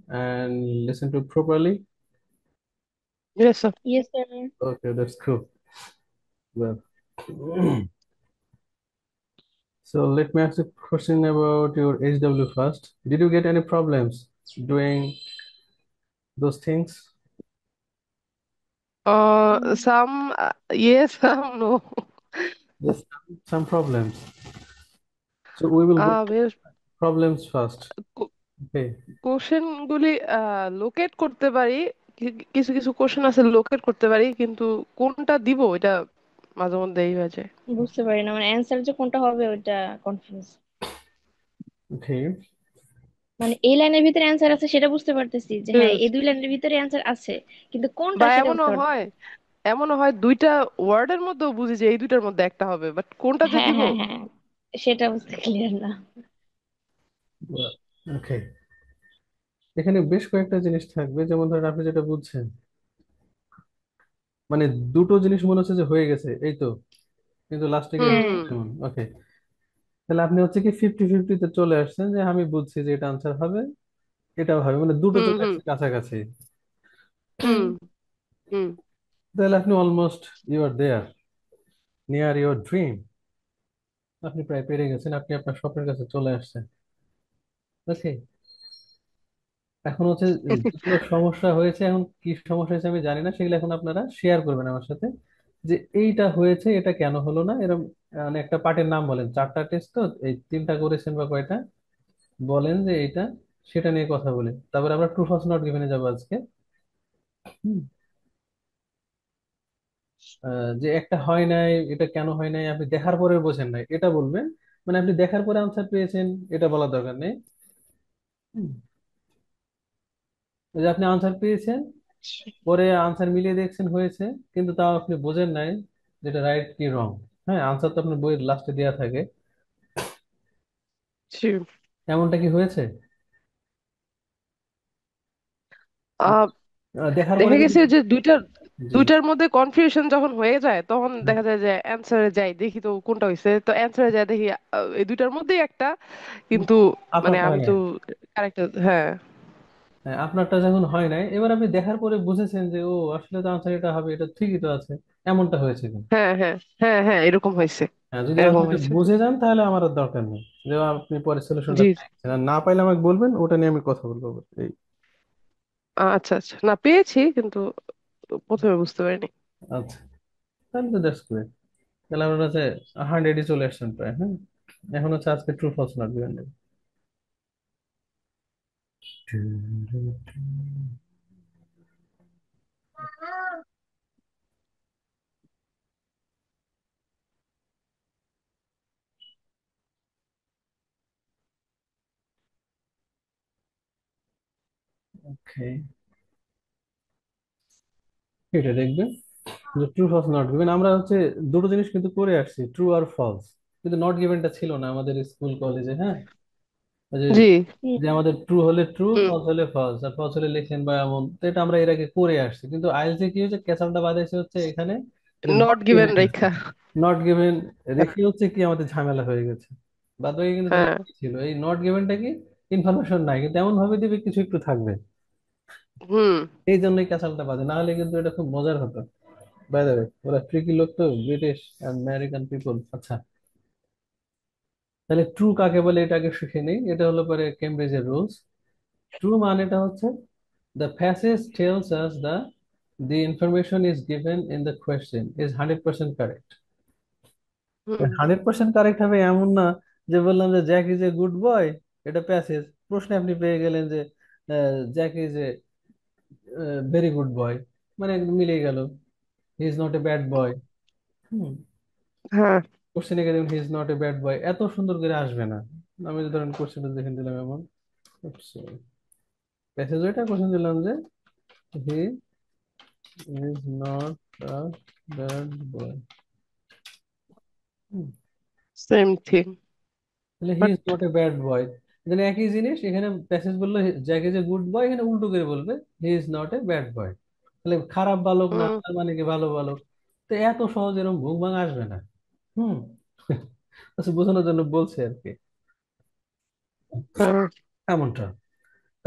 and listen to properly. Yes, sir. Yes, sir. Okay, that's cool. Well, so let me ask you a question about your HW first. Did you get any problems doing those things? Some yes, some no. Yes, some problems. So we will go বেশ problems first. Okay. Question গুলি locate করতে পারি। কিছু কিছু question আছে locate করতে পারি, কিন্তু কোনটা দিব এটা মাঝে মধ্যে এই হয়ে যায়। বুঝতে পারি না, মানে অ্যান্সার যে কোনটা হবে ওইটা কনফিউজ। Okay. মানে এই লাইনের ভিতরে অ্যান্সার আছে সেটা বুঝতে পারতেছি যে হ্যাঁ Yes. এই দুই লাইনের ভিতরে অ্যান্সার আছে, কিন্তু কোনটা বা সেটা এমনও বুঝতে পারতেছি হয়, এমনও হয় দুইটা ওয়ার্ডের মধ্যেও বুঝি যে এই দুইটার মধ্যে একটা হবে, বাট কোনটা না। যে হ্যাঁ দিব। হ্যাঁ হ্যাঁ, সেটা বুঝতে ক্লিয়ার না। Well, okay. এখানে বেশ কয়েকটা জিনিস থাকবে, যেমন ধরেন আপনি যেটা বুঝছেন, মানে দুটো জিনিস মনে হচ্ছে যে হয়ে গেছে এই তো, কিন্তু লাস্টে গিয়ে হুম হ্যাঁ হুম এমন। ওকে, তাহলে আপনি হচ্ছে কি 50-50-তে চলে আসছেন যে আমি বুঝছি যে এটা আনসার হবে, এটাও হবে, মানে দুটো হুম চলে হুম আসছে কাছাকাছি। হুম। হুম তাহলে আপনি almost you are there, near your dream. আপনি প্রায় পেরে গেছেন, আপনি আপনার স্বপ্নের কাছে চলে আসছেন। ওকে, এখন হচ্ছে যেগুলো সমস্যা হয়েছে, এখন কি সমস্যা হয়েছে আমি জানি না, সেগুলো এখন আপনারা শেয়ার করবেন আমার সাথে, যে এইটা হয়েছে এটা কেন হলো না এরকম। মানে একটা পার্টের নাম বলেন, চারটা টেস্ট তো, এই তিনটা করেছেন বা কয়টা, বলেন যে এইটা, সেটা নিয়ে কথা বলি, তারপরে আমরা ট্রু ফলস নট গিভেনে যাবো আজকে। হুম। যে একটা হয় নাই, এটা কেন হয় নাই আপনি দেখার পরে বোঝেন নাই এটা বলবেন, মানে আপনি দেখার পরে আনসার পেয়েছেন এটা বলার দরকার নেই। হুম। এই যে আপনি আনসার পেয়েছেন, পরে আনসার মিলিয়ে দেখছেন হয়েছে, কিন্তু তাও আপনি বোঝেন নাই যেটা রাইট কি রং। হ্যাঁ, আনসার তো আপনার বইয়ের লাস্টে দেওয়া থাকে। জি। এমনটা কি হয়েছে? আহ দেখার পরে দেখা কিন্তু, গেছে যে দুইটার জি, দুইটার মধ্যে কনফিউশন যখন হয়ে যায় তখন দেখা যায় যে অ্যান্সারে যাই দেখি তো কোনটা হয়েছে, তো অ্যান্সারে যাই দেখি এই দুইটার মধ্যেই একটা, কিন্তু মানে আপনারটা আমি হয় তো নাই। কারেক্ট। হ্যাঁ হ্যাঁ, আপনারটা যখন হয় নাই, এবার আপনি দেখার পরে বুঝেছেন যে ও আসলে তো আনসার এটা হবে, এটা ঠিকই তো আছে, এমনটা হয়েছে কিন্তু। হ্যাঁ হ্যাঁ হ্যাঁ হ্যাঁ, এরকম হয়েছে। হ্যাঁ, যদি এরকম আনসারটা হয়েছে। বুঝে যান তাহলে আমার আর দরকার নেই, যে আপনি পরে সলিউশনটা জি। পেয়েছেন, আর না পাইলে আমাকে বলবেন, ওটা নিয়ে আমি কথা বলবো। এই, আচ্ছা আচ্ছা, না পেয়েছি কিন্তু প্রথমে বুঝতে পারিনি। আচ্ছা, তাহলে তো দ্যাটস গ্রেট। তাহলে আমার কাছে 100-ই চলে আসছেন প্রায়। হ্যাঁ, এখন হচ্ছে আজকে ট্রু ফলস নট গিভেন। ওকে, এটা দেখবেন যে ট্রু ফলস নট গিভেন, আমরা হচ্ছে দুটো জিনিস কিন্তু করে আসছি, ট্রু আর ফলস, কিন্তু নট গিভেনটা ছিল না আমাদের স্কুল কলেজে। হ্যাঁ, ওই যে জি। যে আমাদের ট্রু হলে ট্রু, হুম। ফলস হলে ফলস, আর ফলস হলে লিখেন বা এমন, তো এটা আমরা এর আগে করে আসছি, কিন্তু আইএলটিএস কি হচ্ছে, ক্যাচালটা বাঁধাইছে হচ্ছে এখানে, যে নট নট গিভেন গিভেন আছে। রেখা। নট গিভেন রেখে হচ্ছে কি আমাদের ঝামেলা হয়ে গেছে। বাদ বাকি কিন্তু যা হ্যাঁ। ছিল, এই নট গিভেনটা কি, ইনফরমেশন নাই কিন্তু এমন ভাবে দিবে কিছু একটু থাকবে, হুম। এই জন্যই ক্যাচালটা বাজে, না হলে কিন্তু এটা খুব মজার হতো। বাই দ্য ওয়ে, ওরা ট্রিকি লোক তো, ব্রিটিশ আমেরিকান পিপল। আচ্ছা, তাহলে ট্রু কাকে বলে এটা আগে শিখে নেই, এটা হলো পরে কেমব্রিজের রুলস। ট্রু মানেটা হচ্ছে the passage tells us the information is given in the question is 100% correct। হুম। 100% কারেক্ট হবে এমন না, যে বললাম যে Jack is a good boy, এটা প্যাসেজ, প্রশ্নে আপনি পেয়ে গেলেন যে Jack is a very good boy, মানে মিলে গেল, he is not a bad boy. হুম, হ্যাঁ। কোশ্চেনে গেলে he is not a bad boy এত সুন্দর করে আসবে না। আমি যদি ধরেন কোশ্চেনটা দেখে দিলাম এমন, প্যাসেজ ওইটা কোশ্চেন দিলাম যে he is not a bad boy, same thing. তাহলে he but is not a bad boy. এখানে একই জিনিস, এখানে প্যাসেজ বললো Jack is a good boy, এখানে উল্টো করে বলবে he is not a bad boy. তাহলে খারাপ বালক না, তার মানে কি ভালো বালক। তো এত সহজ এরকম ভুং ভাঙ আসবে না। হুম। আচ্ছা, বোঝানোর জন্য বলছে আর কি, এমনটা।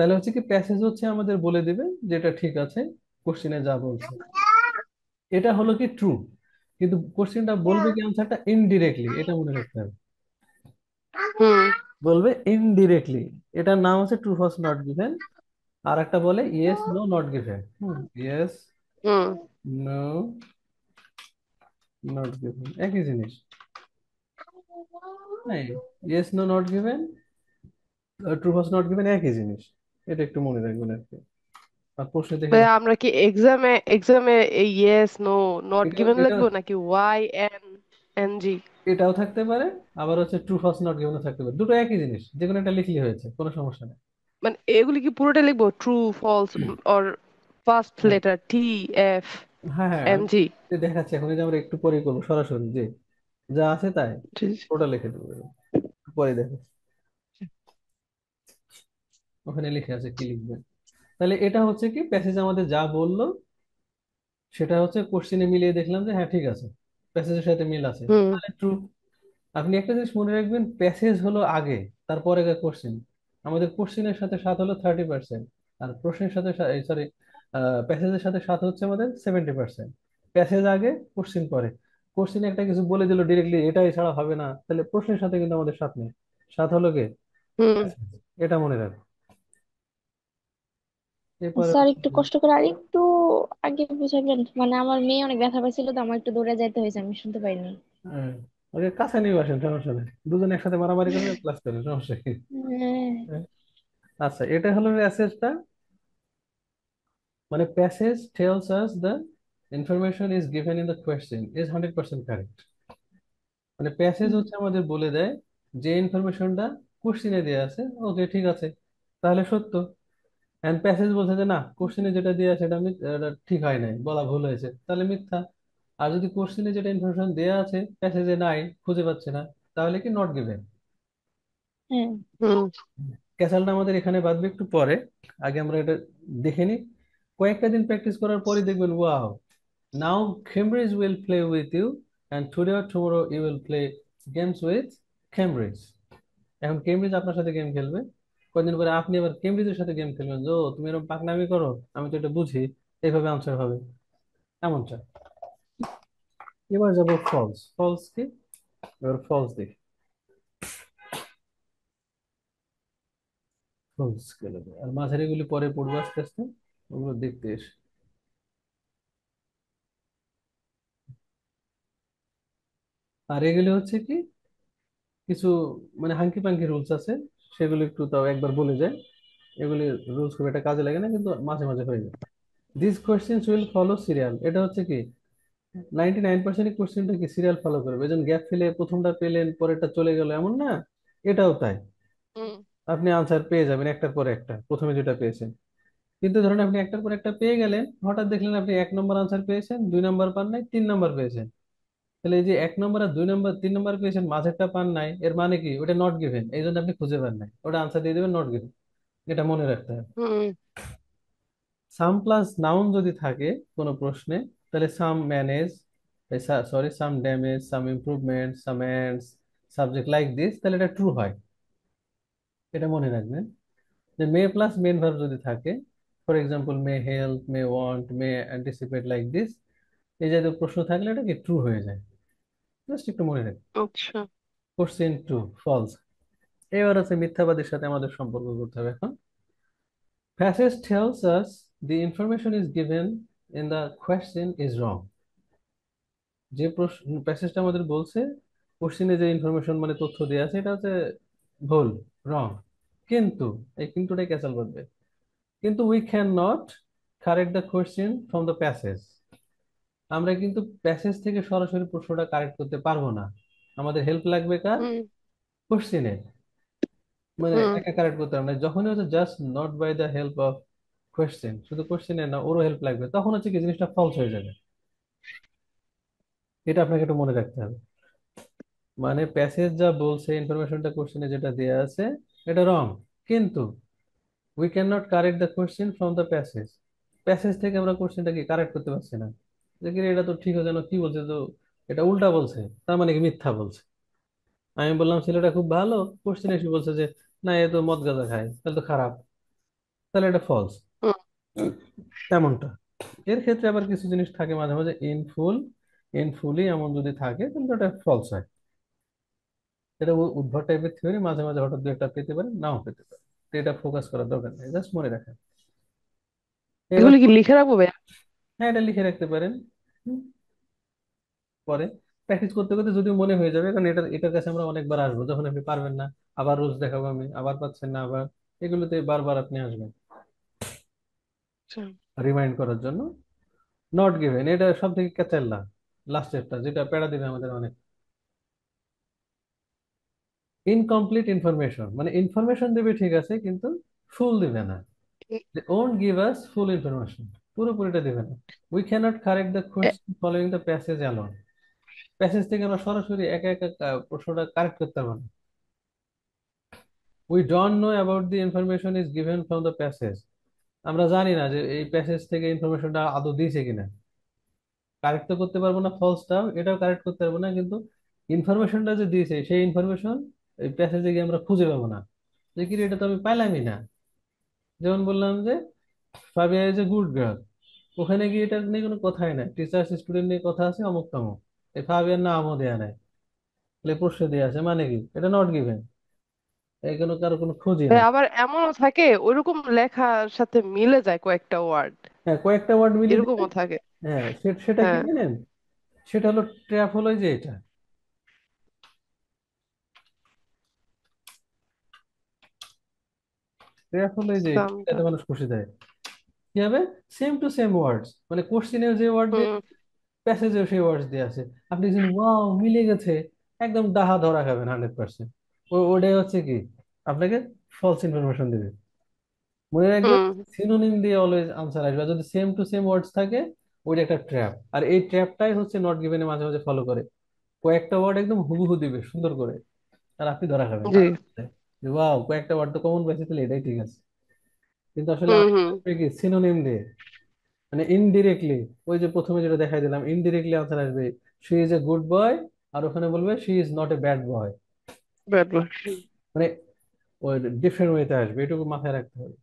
তাহলে হচ্ছে কি প্যাসেজ হচ্ছে আমাদের বলে দিবে যেটা ঠিক আছে কোশ্চিনে যা বলছে, এটা হলো কি ট্রু। কিন্তু কোশ্চেনটা বলবে কি আনসারটা ইনডিরেক্টলি, এটা মনে রাখতে হবে। হুম। বলবে ইনডিরেক্টলি, এটার নাম হচ্ছে ট্রু ফলস নট গিভেন। আর একটা বলে yes no not given. Yes hmm. No not given একই জিনিস। হ্যাঁ, yes no not given, true false not given একই জিনিস। এটা একটু মনে রাখবেন আর কি। আর প্রশ্ন দেখে ভাই আমরা কি এক্সামে এই ইয়েস নো নট এটা গিভেন এটা লিখবো নাকি ওয়াই এন এন জি? এটাও থাকতে পারে, আবার হচ্ছে ট্রু ফলস নট গিভেনও থাকতে পারে, দুটো একই জিনিস, যে কোনো একটা লিখলে হয়েছে, কোনো সমস্যা নেই। মানে এগুলি কি পুরোটা লিখবো ট্রু ফলস অর ফার্স্ট হ্যাঁ, লেটার টি এফ হ্যাঁ, হ্যাঁ, এন আমি জি? দেখাচ্ছি এখন, এই যে আমরা একটু পরে করবো সরাসরি, যে যা আছে তাই ওটা লিখে দেবো, পরে দেখো ওখানে লিখে আছে কি লিখবেন। তাহলে এটা হচ্ছে কি প্যাসেজ আমাদের যা বললো সেটা হচ্ছে কোশ্চেনে মিলিয়ে দেখলাম যে হ্যাঁ ঠিক আছে, প্যাসেজের সাথে মিল আছে, হুম। তাহলে ট্রু। আপনি একটা জিনিস মনে রাখবেন, প্যাসেজ হলো আগে, তারপরে কোশ্চেন। আমাদের কোশ্চেনের সাথে সাত হলো 30%, আর প্রশ্নের সাথে, সরি, প্যাসেজের সাথে সাত হচ্ছে আমাদের 70%। প্যাসেজ আগে, কোশ্চেন পরে। কোশ্চেনে একটা কিছু বলে দিল ডিরেক্টলি এটা এছাড়া হবে না, তাহলে প্রশ্নের সাথে কিন্তু আমাদের সাথ নেই, সাথ হলো কে, হুম। passage। এটা মনে রাখবেন। এরপরে স্যার হচ্ছে একটু কষ্ট করে আর একটু আগে বুঝাবেন, মানে আমার মেয়ে অনেক ব্যথা পাইছিল তো, আমার একটু দৌড়ে যাইতে হয়েছে, আমি শুনতে পাইনি। হ্যাঁ, ওকে কাছে নিয়ে আসেন, সমস্যা নেই, দুজন একসাথে মারামারি করবে ক্লাস করেন, সমস্যা কি। হ্যাঁ। হ্যাঁ। আচ্ছা, এটা হলো প্যাসেজটা। মানে passage tells us the information is given in the question is 100% correct। মানে প্যাসেজ হুম। হচ্ছে আমাদের বলে দেয় যে ইনফরমেশনটা কোশ্চিনে দেওয়া আছে, ওকে ঠিক আছে, তাহলে সত্য। এন্ড প্যাসেজ বলছে যে না, কোশ্চিনে যেটা দেওয়া আছে এটা ঠিক হয় নাই, বলা ভুল হয়েছে, তাহলে মিথ্যা। আর যদি কোশ্চিনে যেটা ইনফরমেশন দেওয়া আছে প্যাসেজে নাই, খুঁজে পাচ্ছে না, তাহলে কি নট গিভেন। হ্যাঁ। হুম। ক্যাসালটা আমাদের এখানে বাদবে একটু পরে, আগে আমরা এটা দেখে নিই। কয়েকটা দিন প্র্যাকটিস করার পরে দেখবেন wow, now Cambridge will play with you and today or tomorrow you will play games with Cambridge। এখন কেমব্রিজ আপনার সাথে গেম খেলবে, কয়েকদিন পরে আপনি আবার কেমব্রিজের সাথে গেম খেলবেন, যে "ও, তুমি এরকম পাকনামি করো, আমি তো এটা বুঝি, এইভাবে আনসার হবে", এমনটা। এবার যাবো ফলস। ফলস কি, এবার ফলস দেখি। ফলস গেলে আর মাঝারি গুলি পরে পড়বো আস্তে আস্তে, ওগুলো দেখতে এসে। আর এগুলি হচ্ছে কি কিছু মানে হাঙ্কি পাঙ্কি রুলস আছে, সেগুলো একটু তাও একবার বলে যায়। এগুলি রুলস খুব একটা কাজে লাগে না, কিন্তু মাঝে মাঝে হয়ে যায়। This questions will follow serial, এটা হচ্ছে কি 99% কোশ্চেনটা কি সিরিয়াল ফলো করবে, যেমন গ্যাপ ফিলে প্রথমটা পেলেন পরেরটা চলে গেল এমন না, এটাও তাই। হুম। আপনি আনসার পেয়ে যাবেন একটার পর একটা, প্রথমে যেটা পেয়েছেন। কিন্তু ধরুন আপনি একটার পর একটা পেয়ে গেলেন, হঠাৎ দেখলেন আপনি 1 নম্বর আনসার পেয়েছেন, 2 নম্বর পান নাই, 3 নম্বর পেয়েছেন। তাহলে এই যে 1 নম্বর আর 2 নম্বর 3 নম্বর পেয়েছেন, মাঝেরটা পান নাই, এর মানে কি ওটা নট গিভেন, এই জন্য আপনি খুঁজে পান নাই, ওটা আনসার দিয়ে দেবেন নট গিভেন। এটা মনে রাখতে হবে। হুম। সাম প্লাস নাউন যদি থাকে কোনো প্রশ্নে, তাহলে some manage, sorry some damage, some improvement, some ends, subject like this, তাহলে এটা ট্রু হয়। এটা মনে রাখবেন। যে মে প্লাস মেন ভার্ব যদি থাকে, for example may help, May want, May anticipate like this, এই জাতীয় প্রশ্ন থাকলে এটা কি ট্রু হয়ে যায়। জাস্ট একটু মনে রাখবেন। আচ্ছা। Question true false. এবার আছে মিথ্যাবাদীর সাথে আমাদের সম্পর্ক করতে হবে এখন। Passage tells us the information is given in the question is wrong। যে প্যাসেজটা আমাদের বলছে কোশ্চেনে যে ইনফরমেশন মানে তথ্য দেওয়া আছে এটা হচ্ছে ভুল, রং। কিন্তু এই কিন্তুটাই ক্যাচাল করবে। কিন্তু we can not correct the question from the passage. আমরা কিন্তু প্যাসেজ থেকে সরাসরি প্রশ্নটা কারেক্ট করতে পারবো না, আমাদের হেল্প লাগবে কার, হুম। কোশ্চেনে। মানে হুম। একা কারেক্ট করতে পারবো না, যখনই হচ্ছে just not by the help of question, শুধু কোশ্চেনে না ওরও হেল্প লাগবে, তখন হচ্ছে কি জিনিসটা ফলস হয়ে যাবে। এটা আপনাকে একটু মনে রাখতে হবে। মানে প্যাসেজ যা বলছে ইনফরমেশনটা কোশ্চেনে যেটা দেয়া আছে এটা রং, কিন্তু we can not correct the question from the passage. Passage থেকে আমরা কোশ্চেনটা কি কারেক্ট করতে পারছি না, যে কি রে, এটা তো ঠিক হচ্ছে না, কি বলছে তো, এটা উল্টা বলছে, তার মানে কি মিথ্যা বলছে। আমি বললাম ছেলেটা খুব ভালো, কোশ্চেন এসে বলছে যে না এ তো মদ গাঁজা খায়, তাহলে তো খারাপ। তাহলে এটা ফলস। হুম। তেমনটা। এর ক্ষেত্রে আবার কিছু জিনিস থাকে মাঝে মাঝে ইন ফুলি এমন যদি থাকে তাহলে ওটা ফলস হয়। এটা উদ্ভট টাইপের থিওরি, মাঝে মাঝে হঠাৎ দু একটা পেতে পারে, নাও পেতে পারে। তো এটা ফোকাস করার দরকার নেই, জাস্ট মনে রাখেন। এবার এগুলি কি লিখে রাখবো ভাইয়া? হ্যাঁ, এটা লিখে রাখতে পারেন। হুম, পরে প্র্যাকটিস করতে করতে যদি মনে হয়ে যাবে, কারণ এটার কাছে আমরা অনেকবার আসবো, যখন আপনি পারবেন না আবার রোজ দেখাবো আমি, আবার পাচ্ছেন না আবার, এগুলোতে বারবার আপনি আসবেন আচ্ছা। রিমাইন্ড করার জন্য। নট গিভেন এটা সব থেকে ক্যাচাল্লা, লাস্টেরটা যেটা প্যারা দিবে আমাদের অনেক। ইনকমপ্লিট ইনফরমেশন মানে ইনফরমেশন দিবে ঠিক আছে, কিন্তু ফুল দিবে না। এ- They won't give us full information, পুরোপুরিটা দিবে না। We cannot correct the A- question following the passage alone. Passage থেকে আমরা সরাসরি একা একা প্রশ্নটা কারেক্ট করতে পারবো না। We don't know about the information is given from the passage. আমরা জানি না যে এই প্যাসেজ থেকে ইনফরমেশনটা আদৌ দিয়েছে কিনা। কারেক্ট তো করতে পারবো না, ফলসটাও এটাও কারেক্ট করতে পারবো না, কিন্তু ইনফরমেশনটা যে দিয়েছে সেই ইনফরমেশন এই প্যাসেজে গিয়ে আমরা খুঁজে পাবো না, যে কি রে, এটা তো আমি পাইলামই না। যেমন বললাম যে Fabia is a good girl, ওখানে গিয়ে এটা নিয়ে কোনো কথাই নাই, টিচার স্টুডেন্ট নিয়ে কথা আছে অমুক তমুক, এই ফাবিয়ার নামও দেয়া নাই, তাহলে প্রশ্ন দেওয়া আছে মানে কি, এটা নট গিভেন, এই কোনো কারো কোনো খোঁজই নাই। আবার এমনও থাকে ওইরকম লেখার সাথে মিলে যায় কয়েকটা ওয়ার্ড, হ্যাঁ, কয়েকটা ওয়ার্ড মিলিয়ে দিলে। এরকমও থাকে। হ্যাঁ, সেটা কি হ্যাঁ। জানেন, সেটা হলো ট্র্যাপ, হলো এই যে এটা ট্র্যাপ, হলো এই যে সামটা। এটা মানুষ খুশি দেয়। কি হবে, সেম টু সেম ওয়ার্ডস, মানে কোশ্চেনেও যে ওয়ার্ড দিয়ে, হুম প্যাসেজেও সেই ওয়ার্ডস দিয়ে আছে। আপনি দেখছেন ওয়াও মিলে গেছে, একদম ডাহা ধরা খাবেন 100%। ওটাই হচ্ছে কি, আপনাকে ফলস ইনফরমেশন দিবে। মনে রাখবেন, হুম। সিনোনিম দিয়ে অলওয়েজ আনসার আসবে, আর যদি সেম টু সেম ওয়ার্ডস থাকে ওইটা একটা ট্র্যাপ। আর এই ট্র্যাপটাই হচ্ছে নট গিভেনে মাঝে মাঝে ফলো করে, কয়েকটা ওয়ার্ড একদম হুবহু দিবে সুন্দর করে, আর আপনি ধরা খাবেন জি। যে ওয়াও কয়েকটা ওয়ার্ড তো কমন পাইছে, তাহলে এটাই ঠিক আছে। কিন্তু আসলে হুম আনসার হুম। আসবে কি সিনোনিম দিয়ে, মানে ইনডিরেক্টলি। ওই যে প্রথমে যেটা দেখাই দিলাম, ইনডিরেক্টলি আনসার আসবে she is a good boy, আর ওখানে বলবে she is not a bad boy, bad boy. মানে ওই ডিফারেন্ট ওয়েতে আসবে, এটুকু মাথায় রাখতে হবে।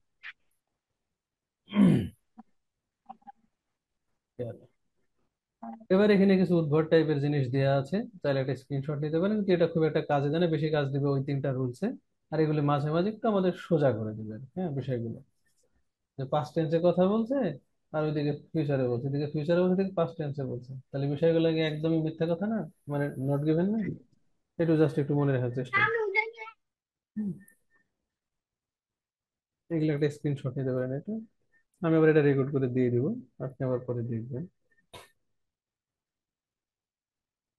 এবার এখানে কিছু উদ্ভট টাইপের জিনিস দেওয়া আছে, চাইলে একটা স্ক্রিনশট নিতে পারেন, কিন্তু এটা খুব একটা কাজে দেয় না, বেশি কাজ দিবে ওই তিনটা রুলসে। আর এগুলো মাঝে মাঝে একটু আমাদের সোজা করে দিবেন, হ্যাঁ, বিষয়গুলো। যে পাস্ট টেন্সে কথা বলছে, আর ওইদিকে ফিউচারে বলছে, এদিকে ফিউচারে বলছে, এদিকে পাস্ট টেন্সে বলছে, তাহলে বিষয়গুলো কি একদমই মিথ্যা কথা না, মানে নট গিভেন না। একটু জাস্ট একটু মনে রাখার চেষ্টা করুন। হুম, এগুলো একটা স্ক্রিনশট নিতে পারেন এটা। আমি আবার এটা রেকর্ড করে দিয়ে দিব, আপনি আবার পরে দেখবেন।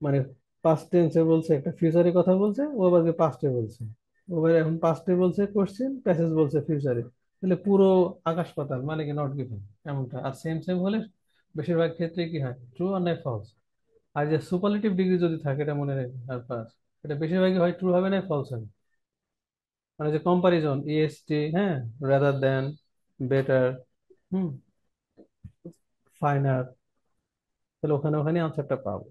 মানে পাস্ট টেন্সে বলছে, একটা ফিউচারে কথা বলছে, ও আবার পাস্টে বলছে, ও আবার এখন পাস্টে বলছে কোশ্চেন, প্যাসেজ বলছে ফিউচারে, তাহলে পুরো আকাশ পাতাল, মানে কি নট গিভেন এমনটা। আর সেম সেম হলে বেশিরভাগ ক্ষেত্রে কি হয়, ট্রু আর নাই ফলস। আর যে সুপারলেটিভ ডিগ্রি যদি থাকে, এটা মনে রাখবেন, আর পাস, এটা বেশিরভাগই হয় ট্রু হবে না ফলস হবে। মানে যে কম্পারিজন, ইএসটি, হ্যাঁ, রাদার দেন, বেটার, হুম, ফাইনার, তাহলে ওখানে ওখানে আনসারটা পাবো।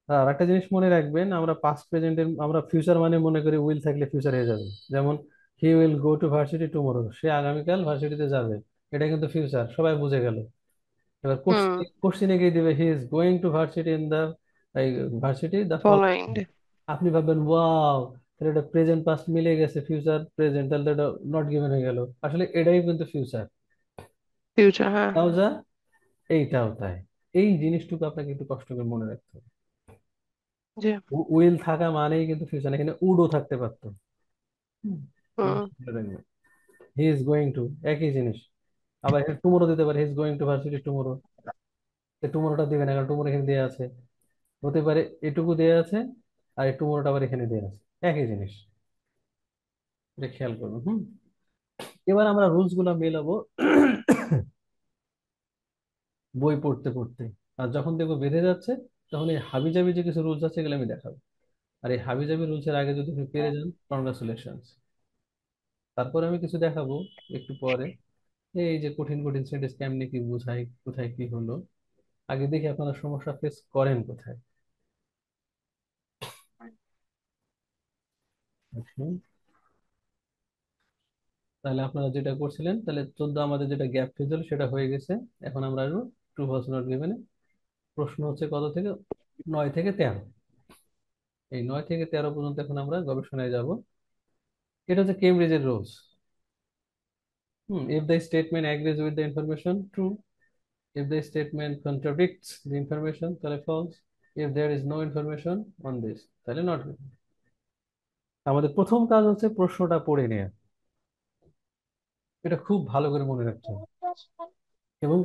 আর একটা জিনিস মনে রাখবেন, আমরা পাস্ট প্রেজেন্টের, আমরা ফিউচার মানে মনে করি উইল থাকলে ফিউচার হয়ে যাবে। যেমন he will go to varsity tomorrow, সে আগামীকাল ভার্সিটিতে যাবে, এটা কিন্তু ফিউচার, সবাই বুঝে গেল। এবার হুম। কোশ্চিনে গিয়ে দিবে he is going to varsity in the, এই ভার্সিটি দা ফলোইং। ফলোইং। আপনি ভাববেন ওয়াও, তাহলে এটা প্রেজেন্ট পাস্ট মিলে গেছে, ফিউচার প্রেজেন্ট, তাহলে তো এটা নট গিভেন হয়ে গেল। আসলে এটাই কিন্তু ফিউচার, ফিউচার, হ্যাঁ। তাও যা, এইটাও তাই। এই জিনিসটুকু আপনাকে একটু কষ্ট করে মনে রাখতে হবে। জি। উইল থাকা মানেই কিন্তু ফিউচার, এখানে উডও থাকতে পারতো। হুম, হুম। হি ইজ গোয়িং টু, একই জিনিস। আবার এখানে টুমোরো দিতে পারে, he is going to varsity tomorrow, টুমোরোটা দিবে না, কারণ টুমোরো এখানে দেওয়া আছে। হতে পারে এটুকু দেওয়া আছে, আর এই টুমোরোটা আবার এখানে দেওয়া আছে, একই জিনিস, এটা খেয়াল করুন। এবার আমরা রুলস গুলা মেলাবো বই পড়তে পড়তে। আর যখন দেখবো বেঁধে যাচ্ছে, তখন এই হাবিজাবি যে কিছু রুলস আছে এগুলো আমি দেখাবো। আর এই হাবিজাবি রুলসের আগে যদি আপনি পেরে যান, কনগ্রাচুলেশন। তারপরে আমি কিছু দেখাবো একটু পরে, এই যে কঠিন কঠিন সেন্টেন্স কেমনি কি বোঝাই, কোথায় কি হলো। আগে দেখি আপনারা সমস্যা ফেস করেন কোথায়। আচ্ছা, তাহলে আপনারা যেটা করছিলেন, তাহলে 14 আমাদের যেটা গ্যাপ ফিজল সেটা হয়ে গেছে। এখন আমরা আসবো ট্রু ফলস নট গিভেন। প্রশ্ন হচ্ছে কত থেকে, 9 থেকে 13। এই 9 থেকে 13 পর্যন্ত এখন আমরা গবেষণায় যাব। এটা হচ্ছে কেমব্রিজের rules. If the statement agrees with the information, true. If the statement contradicts the information, তাহলে false. If there is no information on this, তাহলে নট। আমাদের প্রথম কাজ হচ্ছে প্রশ্নটা পড়ে নেওয়া। এটা খুব ভালো করে মনে রাখতে হবে এবং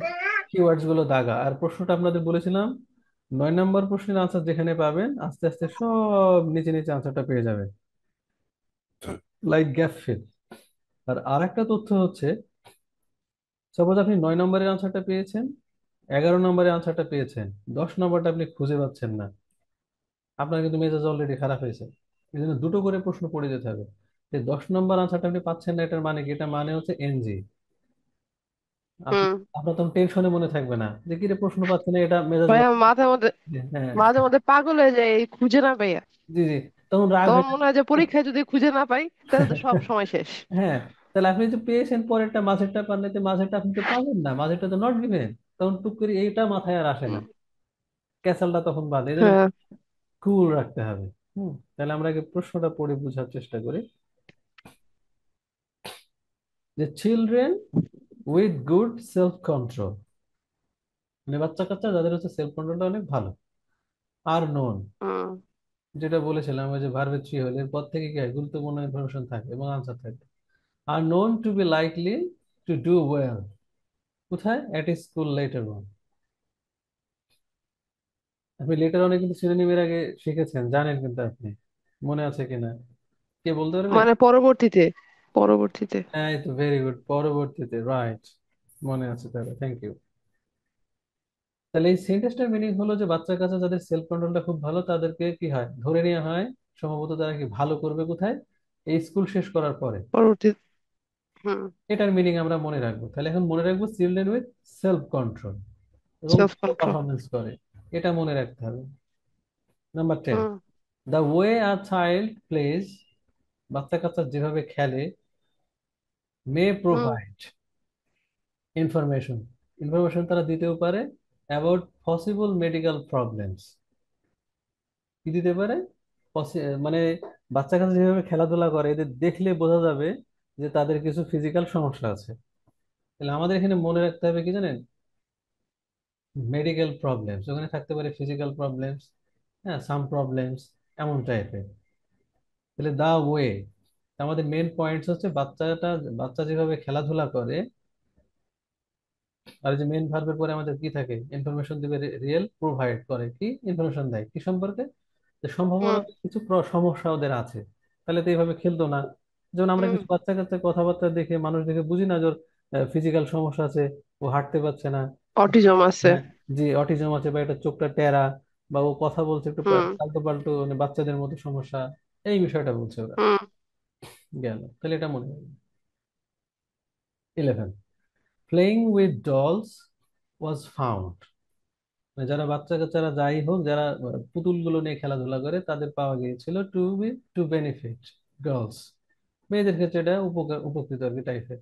কিওয়ার্ডস গুলো দাগা। আর প্রশ্নটা আপনাদের বলেছিলাম, 9 নম্বর প্রশ্নের আনসার যেখানে পাবেন আস্তে আস্তে সব নিচে নিচে আনসারটা পেয়ে যাবেন, লাইক গ্যাপ ফিল। আর আরেকটা তথ্য হচ্ছে, সাপোজ আপনি 9 নম্বরের আনসারটা পেয়েছেন, 11 নম্বরের আনসারটা পেয়েছেন, 10 নম্বরটা আপনি খুঁজে পাচ্ছেন না, আপনার কিন্তু মেজাজ অলরেডি খারাপ হয়েছে। এই জন্য দুটো করে প্রশ্ন পড়ে যেতে হবে। যে 10 নম্বর আনসারটা আপনি পাচ্ছেন না, এটার মানে কি? এটা মানে হচ্ছে এনজি। আপনি, হুম। আপনার তখন টেনশনে মনে থাকবে না যে কি রে প্রশ্ন পাচ্ছে না, এটা মেজাজ ভাই গরম। আমার মাঝে মধ্যে হ্যাঁ, মাঝে মধ্যে পাগল হয়ে যায় এই খুঁজে না পাইয়া। জি জি, তখন রাগ তখন হয়ে মনে হয় যে পরীক্ষায় যদি খুঁজে না পাই তাহলে তো সব সময় শেষ। হ্যাঁ, তাহলে আপনি যে পেয়েছেন পরেরটা, মাঝেরটা পান নাই, তো মাঝেরটা আপনি তো পাবেন না, মাঝেরটা তো নট গিভেন। তখন টুক করে এইটা মাথায় আর আসে না, হুম। ক্যাসালটা তখন বাঁধে। এই জন্য হ্যাঁ। কুল রাখতে হবে। তাহলে আমরা আগে প্রশ্নটা পড়ে বোঝার চেষ্টা করি। যে children with good self control, মানে বাচ্চা কাচ্চা যাদের হচ্ছে সেলফ কন্ট্রোলটা অনেক ভালো, আর নোন, হুম। যেটা বলেছিলাম ওই যে ভার্বের থ্রি হলে এর পর থেকে কি হয়, গুরুত্বপূর্ণ ইনফরমেশন থাকে এবং আনসার থাকে। আর known to be likely to do well, কোথায়? At school later on. আপনি লেটার অনে কিন্তু সিনোনিমের আগে শিখেছেন, জানেন কিন্তু আপনি, মনে আছে কিনা কে বলতে পারবে? মানে পরবর্তীতে পরবর্তীতে হ্যাঁ, এই তো ভেরি গুড, পরবর্তীতে, রাইট, মনে আছে তাহলে, থ্যাংক ইউ। তাহলে এই সেন্টেন্সটার মিনিং হলো যে বাচ্চা কাচ্চা যাদের সেলফ কন্ট্রোলটা খুব ভালো তাদেরকে কি হয়, ধরে নেওয়া হয় সম্ভবত তারা কি ভালো করবে কোথায়, এই স্কুল শেষ করার পরে। পরবর্তী। হুম। এটার মিনিং আমরা মনে রাখবো। তাহলে এখন মনে রাখবো চিলড্রেন উইথ সেলফ কন্ট্রোল এবং সেলফ ভালো কন্ট্রোল। পারফরমেন্স করে, এটা মনে রাখতে হবে। Number 10, hmm. The way a child plays, বাচ্চা কাচ্চা যেভাবে খেলে, may hmm. Provide information, information তারা দিতেও পারে অ্যাবাউট পসিবল মেডিকেল প্রবলেমস। কি দিতে পারে? মানে বাচ্চা কাচ্চা যেভাবে খেলাধুলা করে এদের দেখলে বোঝা যাবে যে তাদের কিছু ফিজিক্যাল সমস্যা আছে। তাহলে আমাদের এখানে মনে রাখতে হবে কি জানেন, মেডিকেল প্রবলেমস, ওখানে থাকতে পারে ফিজিক্যাল প্রবলেমস, হ্যাঁ, সাম প্রবলেমস, এমন টাইপের। তাহলে দা ওয়ে, আমাদের মেন পয়েন্টস হচ্ছে বাচ্চা যেভাবে খেলাধুলা করে। আর এই যে মেন ভার্বের পরে আমাদের কি থাকে, ইনফরমেশন দিবে, রিয়েল প্রোভাইড করে, কি ইনফরমেশন দেয় কি সম্পর্কে, যে সম্ভাবনা হুম। কিছু সমস্যা ওদের আছে, তাহলে তো এইভাবে খেলতো না। যেমন আমরা হুম। কিছু বাচ্চা কাচ্চা কথাবার্তা দেখে, মানুষ দেখে বুঝি না যে ওর ফিজিক্যাল সমস্যা আছে, ও হাঁটতে পারছে না। অটিজম আছে। হ্যাঁ, জি, অটিজম আছে, বা এটা চোখটা টেরা, বা ও কথা বলছে একটু হুম। পাল্টো পাল্টো, মানে বাচ্চাদের মতো সমস্যা, এই বিষয়টা বলছে ওরা। হুম। গেল, তাহলে এটা মনে হবে। 11, playing with dolls was found, যারা বাচ্চা কাচ্চারা যাই হোক, যারা পুতুলগুলো নিয়ে খেলাধুলা করে তাদের পাওয়া গিয়েছিল টু বেনিফিট গার্লস, মেয়েদের ক্ষেত্রে এটা উপকৃত আর কি টাইপের।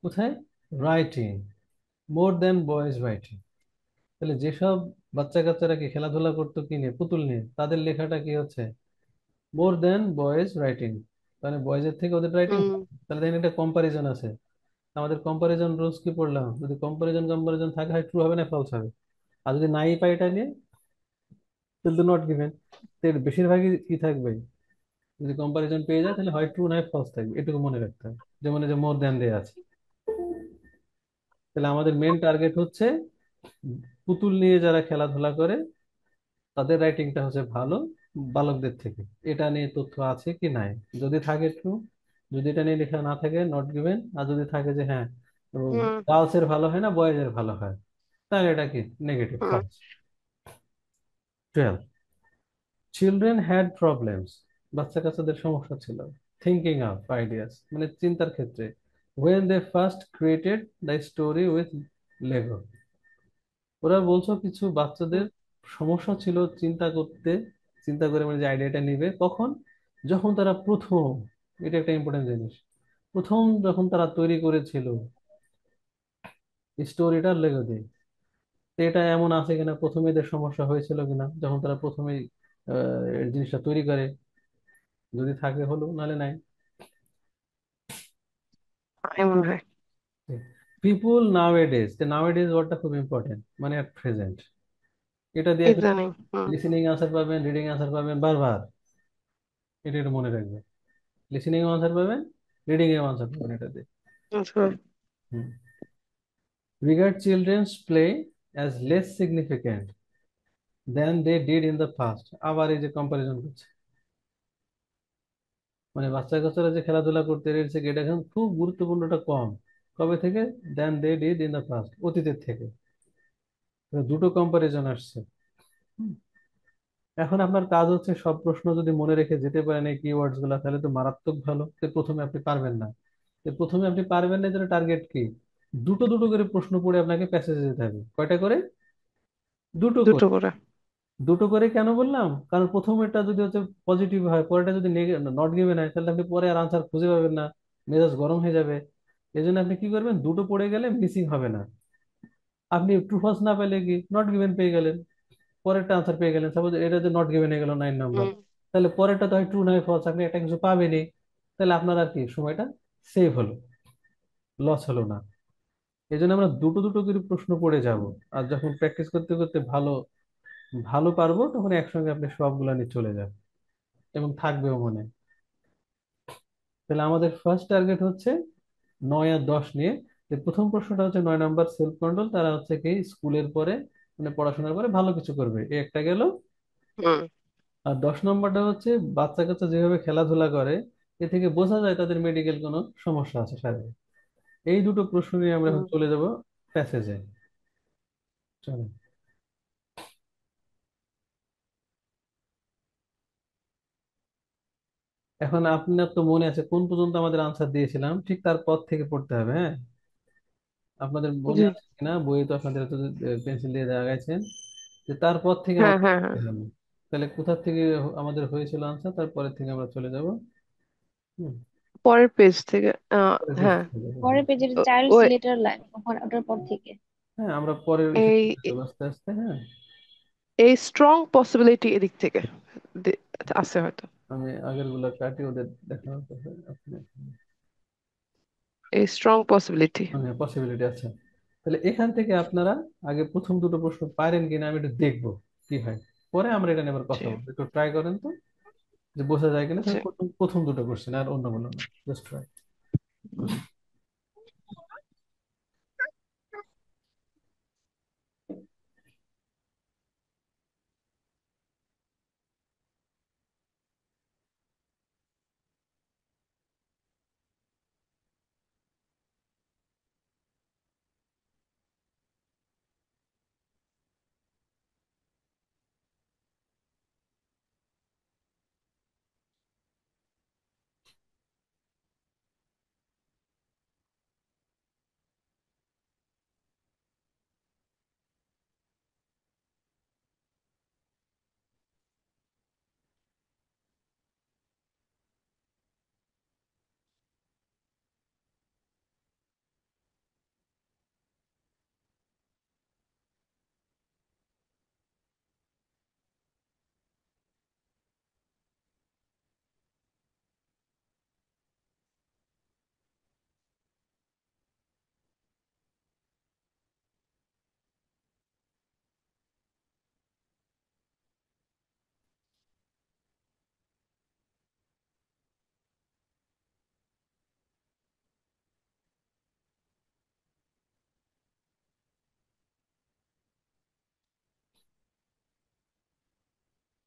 কোথায়? Writing more than boys writing. তাহলে যেসব বাচ্চা কাচ্চারা কি খেলাধুলা করতো কি নিয়ে, পুতুল নিয়ে, তাদের লেখাটা কি হচ্ছে মোর দেন বয়েজ রাইটিং, মানে বয়েজের থেকে ওদের রাইটিং। হুম। তাহলে দেখেন একটা কম্পারিজন আছে। আমাদের কম্পারিজন রুলস কি পড়লাম, যদি কম্পারিজন কম্পারিজন থাকে হয় ট্রু হবে না ফলস হবে। আর যদি নাই পাই এটা নিয়ে, তাহলে তো নট গিভেন। এর বেশিরভাগই কি থাকবে, যদি কম্পারিজন পেয়ে যায় তাহলে হয় ট্রু নয় ফলস থাকবে, এটুকু মনে রাখতে হবে। যেমন এই যে মোর দেন দেয়া আছে। তাহলে আমাদের মেন টার্গেট হচ্ছে পুতুল নিয়ে যারা খেলাধুলা করে তাদের রাইটিংটা হচ্ছে ভালো বালকদের থেকে, এটা নিয়ে তথ্য আছে কি নাই। যদি থাকে ট্রু, যদি এটা নিয়ে লেখা না থাকে নট গিভেন। আর যদি থাকে যে হ্যাঁ হুম। গার্লস এর ভালো হয় না বয়েজ এর ভালো হয়, তাহলে এটা কি negative, hmm. False. 12, children had problems, বাচ্চা কাচ্চাদের সমস্যা ছিল থিঙ্কিং আপ আইডিয়াস, মানে চিন্তার ক্ষেত্রে, when they first created the story with Lego। ওরা বলছো কিছু বাচ্চাদের হুম। সমস্যা ছিল চিন্তা করতে, চিন্তা করে মানে যে আইডিয়াটা নিবে কখন, যখন তারা প্রথম, এটা একটা ইম্পর্টেন্ট জিনিস, প্রথম যখন তারা তৈরি করেছিল স্টোরিটার লেগে দেয়, তো এটা এমন আছে কিনা, প্রথমে এদের সমস্যা হয়েছিল কিনা যখন তারা প্রথমেই এই জিনিসটা তৈরি করে, যদি থাকে হলো, নালে নাই। আমার মনে হয়। পিপুল নাও এডেজ, নাও এডেজ ওয়ার্ডটা খুব ইম্পর্টেন্ট, মানে অ্যাট প্রেজেন্ট। এটা দিয়ে আপনি ইদানিং। হুম। লিসেনিং আনসার পাবেন, রিডিং আনসার পাবেন বারবার, এটা একটু মনে রাখবেন। লিসেনিং আনসার পাবেন, রিডিং এ আনসার পাবেন এটা দিয়ে। আচ্ছা। হুম। regard children's play as less significant than they did in the past, আবার এই যে কম্পারিজন করছে, মানে বাচ্চা কাচ্চারা যে খেলাধুলা করতে রয়েছে এটা এখন খুব গুরুত্বপূর্ণটা কম। কবে থেকে? Then they did in the past, অতীতের থেকে। তো দুটো কম্পারিজন আসছে। হুম। এখন আপনার কাজ হচ্ছে সব প্রশ্ন যদি মনে রেখে যেতে পারেন এই কিওয়ার্ডস গুলা, তাহলে তো মারাত্মক ভালো। তো প্রথমে আপনি পারবেন না, তো প্রথমে আপনি পারবেন না, এর টার্গেট কি? দুটো দুটো করে প্রশ্ন পড়ে আপনাকে প্যাসেজে যেতে হবে। কয়টা করে? দুটো দুটো করে। করে। দুটো করে কেন বললাম? কারণ প্রথমেরটা যদি হচ্ছে পজিটিভ হয়, পরেরটা যদি নট গিভেন হয়, তাহলে আপনি পরে আর আনসার খুঁজে পাবেন না, মেজাজ গরম হয়ে যাবে। এই জন্য আপনি কি করবেন, দুটো পড়ে গেলে মিসিং হবে না। আপনি ট্রু ফলস না পেলে কি নট গিভেন পেয়ে গেলেন, পরেরটা আনসার পেয়ে গেলেন। সাপোজ এটা যে নট গিভেন হয়ে গেল 9 নম্বর, হুম। তাহলে পরেরটা তো হয় ট্রু নয় ফলস, আপনি একটা কিছু পাবেনই। তাহলে আপনার আর কি সময়টা সেভ হলো, লস হলো না। এই জন্য আমরা দুটো দুটো করে প্রশ্ন পড়ে যাব। আর যখন প্র্যাকটিস করতে করতে ভালো ভালো পারবো, তখন একসঙ্গে আপনি সবগুলা নিয়ে চলে যাবেন এবং থাকবেও মনে। তাহলে আমাদের ফার্স্ট টার্গেট হচ্ছে 9 আর 10 নিয়ে। যে প্রথম প্রশ্নটা হচ্ছে 9 নম্বর, সেলফ কন্ট্রোল। তারা হচ্ছে কি স্কুলের পরে, মানে পড়াশোনার পরে ভালো কিছু করবে, এই একটা গেল। হুম। আর 10 নম্বরটা হচ্ছে বাচ্চা কাচ্চা যেভাবে খেলাধুলা করে, এ থেকে বোঝা যায় তাদের মেডিকেল কোনো সমস্যা আছে শারীরিক। এই দুটো প্রশ্ন নিয়ে আমরা এখন হুম। চলে যাব প্যাসেজে। চলো। এখন আপনার তো মনে আছে কোন পর্যন্ত আমাদের আনসার দিয়েছিলাম, ঠিক তারপর থেকে পড়তে হবে, হ্যাঁ? আপনাদের মনে জি। আছে কিনা, বইয়ে তো আপনাদের পেন্সিল দিয়ে দেওয়া গেছে, যে তারপর থেকে হ্যাঁ, আমাদের হ্যাঁ, হ্যাঁ। পড়তে হবে। তাহলে কোথা থেকে আমাদের হয়েছিল আনসার, তারপরে থেকে আমরা চলে যাব। হুম। পরের পেজ থেকে। পরের পেজ হ্যাঁ। থেকে যাবো, হ্যাঁ। পরের পেজের ও- চাইল্ডস ওই লেটার লাইন, ওটার পর থেকে। হ্যাঁ, আমরা পরের ইস্যু এই আস্তে আস্তে, হ্যাঁ। এই স্ট্রং পসিবিলিটি এদিক থেকে আছে হয়তো। আমি আগের গুলা কাটি, ওদের দেখানোর কথা আপনি। এই স্ট্রং পসিবিলিটি। হ্যাঁ, পসিবিলিটি আছে। তাহলে এখান থেকে আপনারা আগে প্রথম দুটো প্রশ্ন পারেন কিনা আমি একটু দেখবো কি হয়, পরে আমরা এটা নিয়ে আবার জি। কথা বলবো। একটু ট্রাই করেন তো, যে বোঝা যায় কিনা। জি। তাহলে প্রথম প্রথম দুটো কোশ্চেন, আর অন্যগুলো না, জাস্ট ট্রাই।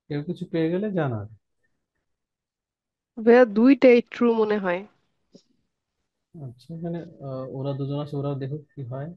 কেউ কিছু পেয়ে গেলে জানান। ভাইয়া দুইটাই ট্রু মনে হয়। আচ্ছা, এখানে ওরা দুজন আছে, ওরাও দেখুক কি হয়।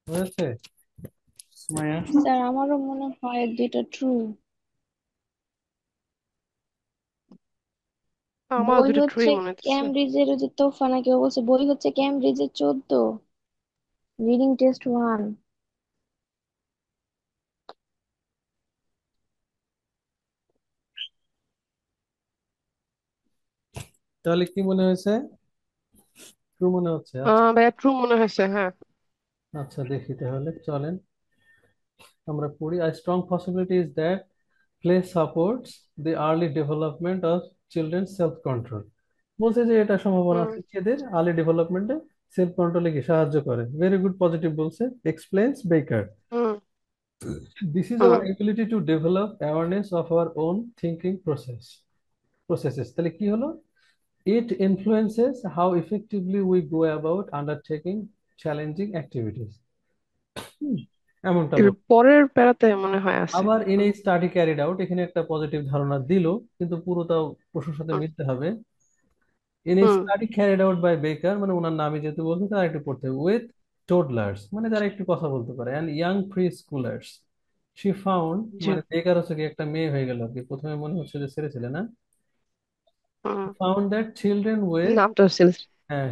হয়েছে সুমাইয়া? স্যার আমারও মনে হয় এক দুইটা ট্রু। আমার বই দুটো ট্রুই হচ্ছে মনে হচ্ছে। ক্যামব্রিজের, ওই যে তোফা কেউ বলছে বই হচ্ছে ক্যামব্রিজের 14, রিডিং টেস্ট 1। তাহলে কি মনে হয়েছে? ট্রু মনে হচ্ছে? আচ্ছা। ভাইয়া ট্রু মনে হয়েছে, হ্যাঁ। আচ্ছা দেখি তাহলে, চলেন আমরা পড়ি। A strong possibility is that play supports the early development of children's self control. বলছে যে এটা সম্ভাবনা হুম আছে এদের আর্লি ডেভেলপমেন্টে সেলফ কন্ট্রোলে কি সাহায্য করে। ভেরি গুড, পজিটিভ বলছে। এক্সপ্লেইনস বেকার, হুম this is hmm. our ability to develop awareness of our own thinking processes। তাহলে কি হলো? It influences how effectively we go about undertaking challenging activities। হুম, এমনটা এর বল। পরের প্যারাতে মনে হয় আছে। আবার in hmm a study carried out, এখানে একটা পজিটিভ ধারণা দিল, কিন্তু পুরোটাও প্রশ্নের সাথে হুম মিলতে হবে। In a hmm. Study carried out by Baker, মানে ওনার নামে যেহেতু বলছে তারা একটু পড়তে হবে। উইথ টোডলার্স, মানে যারা একটু কথা বলতে পারে, and young preschoolers, she found, জি। মানে বেকার হচ্ছে কি একটা মেয়ে হয়ে গেল আর কি, প্রথমে মনে হচ্ছে যে ছেলে ছিল না। হুম। ফাউন্ড দ্যাট চিলড্রেন উইথ, নামটা ছিল। হ্যাঁ,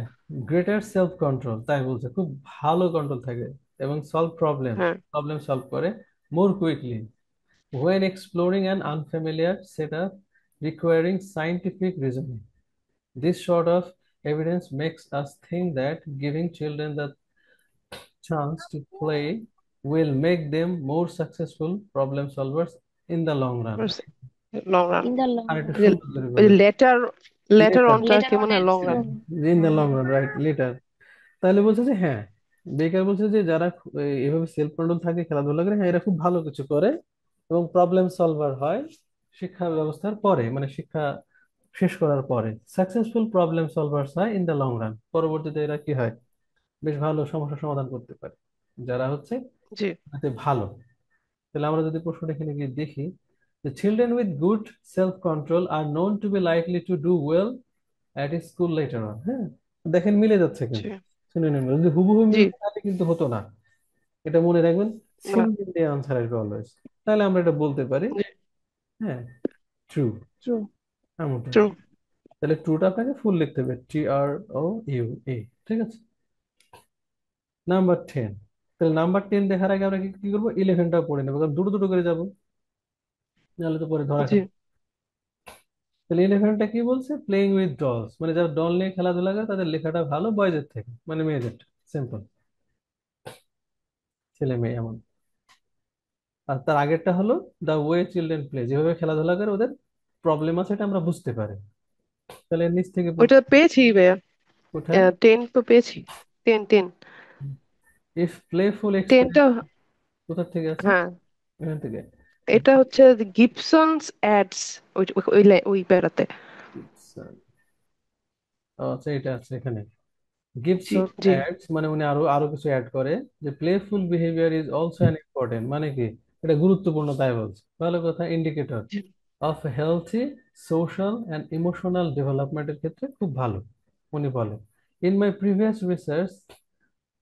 গ্রেটার সেলফ কন্ট্রোল, তাই বলছে খুব ভালো কন্ট্রোল থাকে এবং সলভ প্রবলেম, হ্যাঁ। প্রবলেম সলভ করে more quickly when exploring an unfamiliar setup requiring scientific reasoning. This sort of evidence makes us think that giving children the chance to play will make them more successful problem solvers in the long run. Long run. In the long আর একটু run. সুন্দর করে ওই বলেছে later, later later, অনটা আর later কি on মনে হয় এর long run. Soon. In the হ্যাঁ লং হ্যাঁ। Run, right, later. তাহলে বলছে যে হ্যাঁ, বেকার বলছে যে যারা এভাবে সেলফ কন্ট্রোল থাকে, খেলাধুলা করে, হ্যাঁ এরা খুব ভালো কিছু করে এবং প্রবলেম সলভার হয় শিক্ষা ব্যবস্থার পরে, মানে শিক্ষা শেষ করার পরে সাকসেসফুল প্রবলেম সলভার্স হয় ইন দ্য লং রান। পরবর্তীতে এরা কি হয়, বেশ ভালো সমস্যা সমাধান করতে পারে যারা হচ্ছে জি এতে ভালো। তাহলে আমরা যদি প্রশ্নটা এখানে গিয়ে দেখি, যে children with good self control are known to be likely to do well at school later on. হ্যাঁ, দেখেন মিলে যাচ্ছে জি কিন্তু। শুনে নিন, যদি হুবহু জি। মিলতো তাহলে কিন্তু হতো না। এটা মনে রাখবেন, না। সিনোনিম দিয়ে আনসার আসবে অলওয়েজ। তাহলে আমরা এটা বলতে পারি, জি। হ্যাঁ, ট্রু, ট্রু। এমনটা। ট্রু। তাহলে ট্রুটা আপনাকে ফুল লিখতে হবে, TROU। ঠিক আছে। নাম্বার 10। তাহলে নাম্বার 10 দেখার আগে আমরা কি কি করবো, ইলেভেনটা পড়ে নেবো, কারণ দুটো দুটো করে যাবো, নাহলে তো পরে ধরা জি। খাবো। তাহলে ইলেভেনটা কি বলছে, প্লেইং উইথ ডলস, মানে যারা ডল নিয়ে খেলাধুলা করে তাদের লেখাটা ভালো বয়েজের থেকে, মানে মেয়েদের। সিম্পল, ছেলে মেয়ে এমন। আর তার আগেরটা হলো দা ওয়ে চিলড্রেন প্লে, যেভাবে খেলাধুলা করে ওদের প্রবলেম আছে এটা আমরা বুঝতে পারি। তাহলে এর নিচ থেকে ওইটা পেয়েছি ভাইয়া। কোথায়? 10 তো পেয়েছি। 10 10। ইফ প্লেফুল 10টা। এক্সপেরিমেন্ট, কোথা থেকে আছে? হ্যাঁ, এখান থেকে। এটা হচ্ছে গিবসনস অ্যাডস। ওই ওই ওই ওই প্যারাতে। আচ্ছা এটা আছে এখানে, জি গিবসন জি অ্যাডস, মানে উনি আরো আরো কিছু অ্যাড করে, যে playful behaviour is also an important, মানে কি এটা গুরুত্বপূর্ণ তাই বলছে, ভালো কথা, indicator G. Of healthy social and emotional ডেভেলপমেন্টের ক্ষেত্রে খুব ভালো। উনি বলে, in my previous research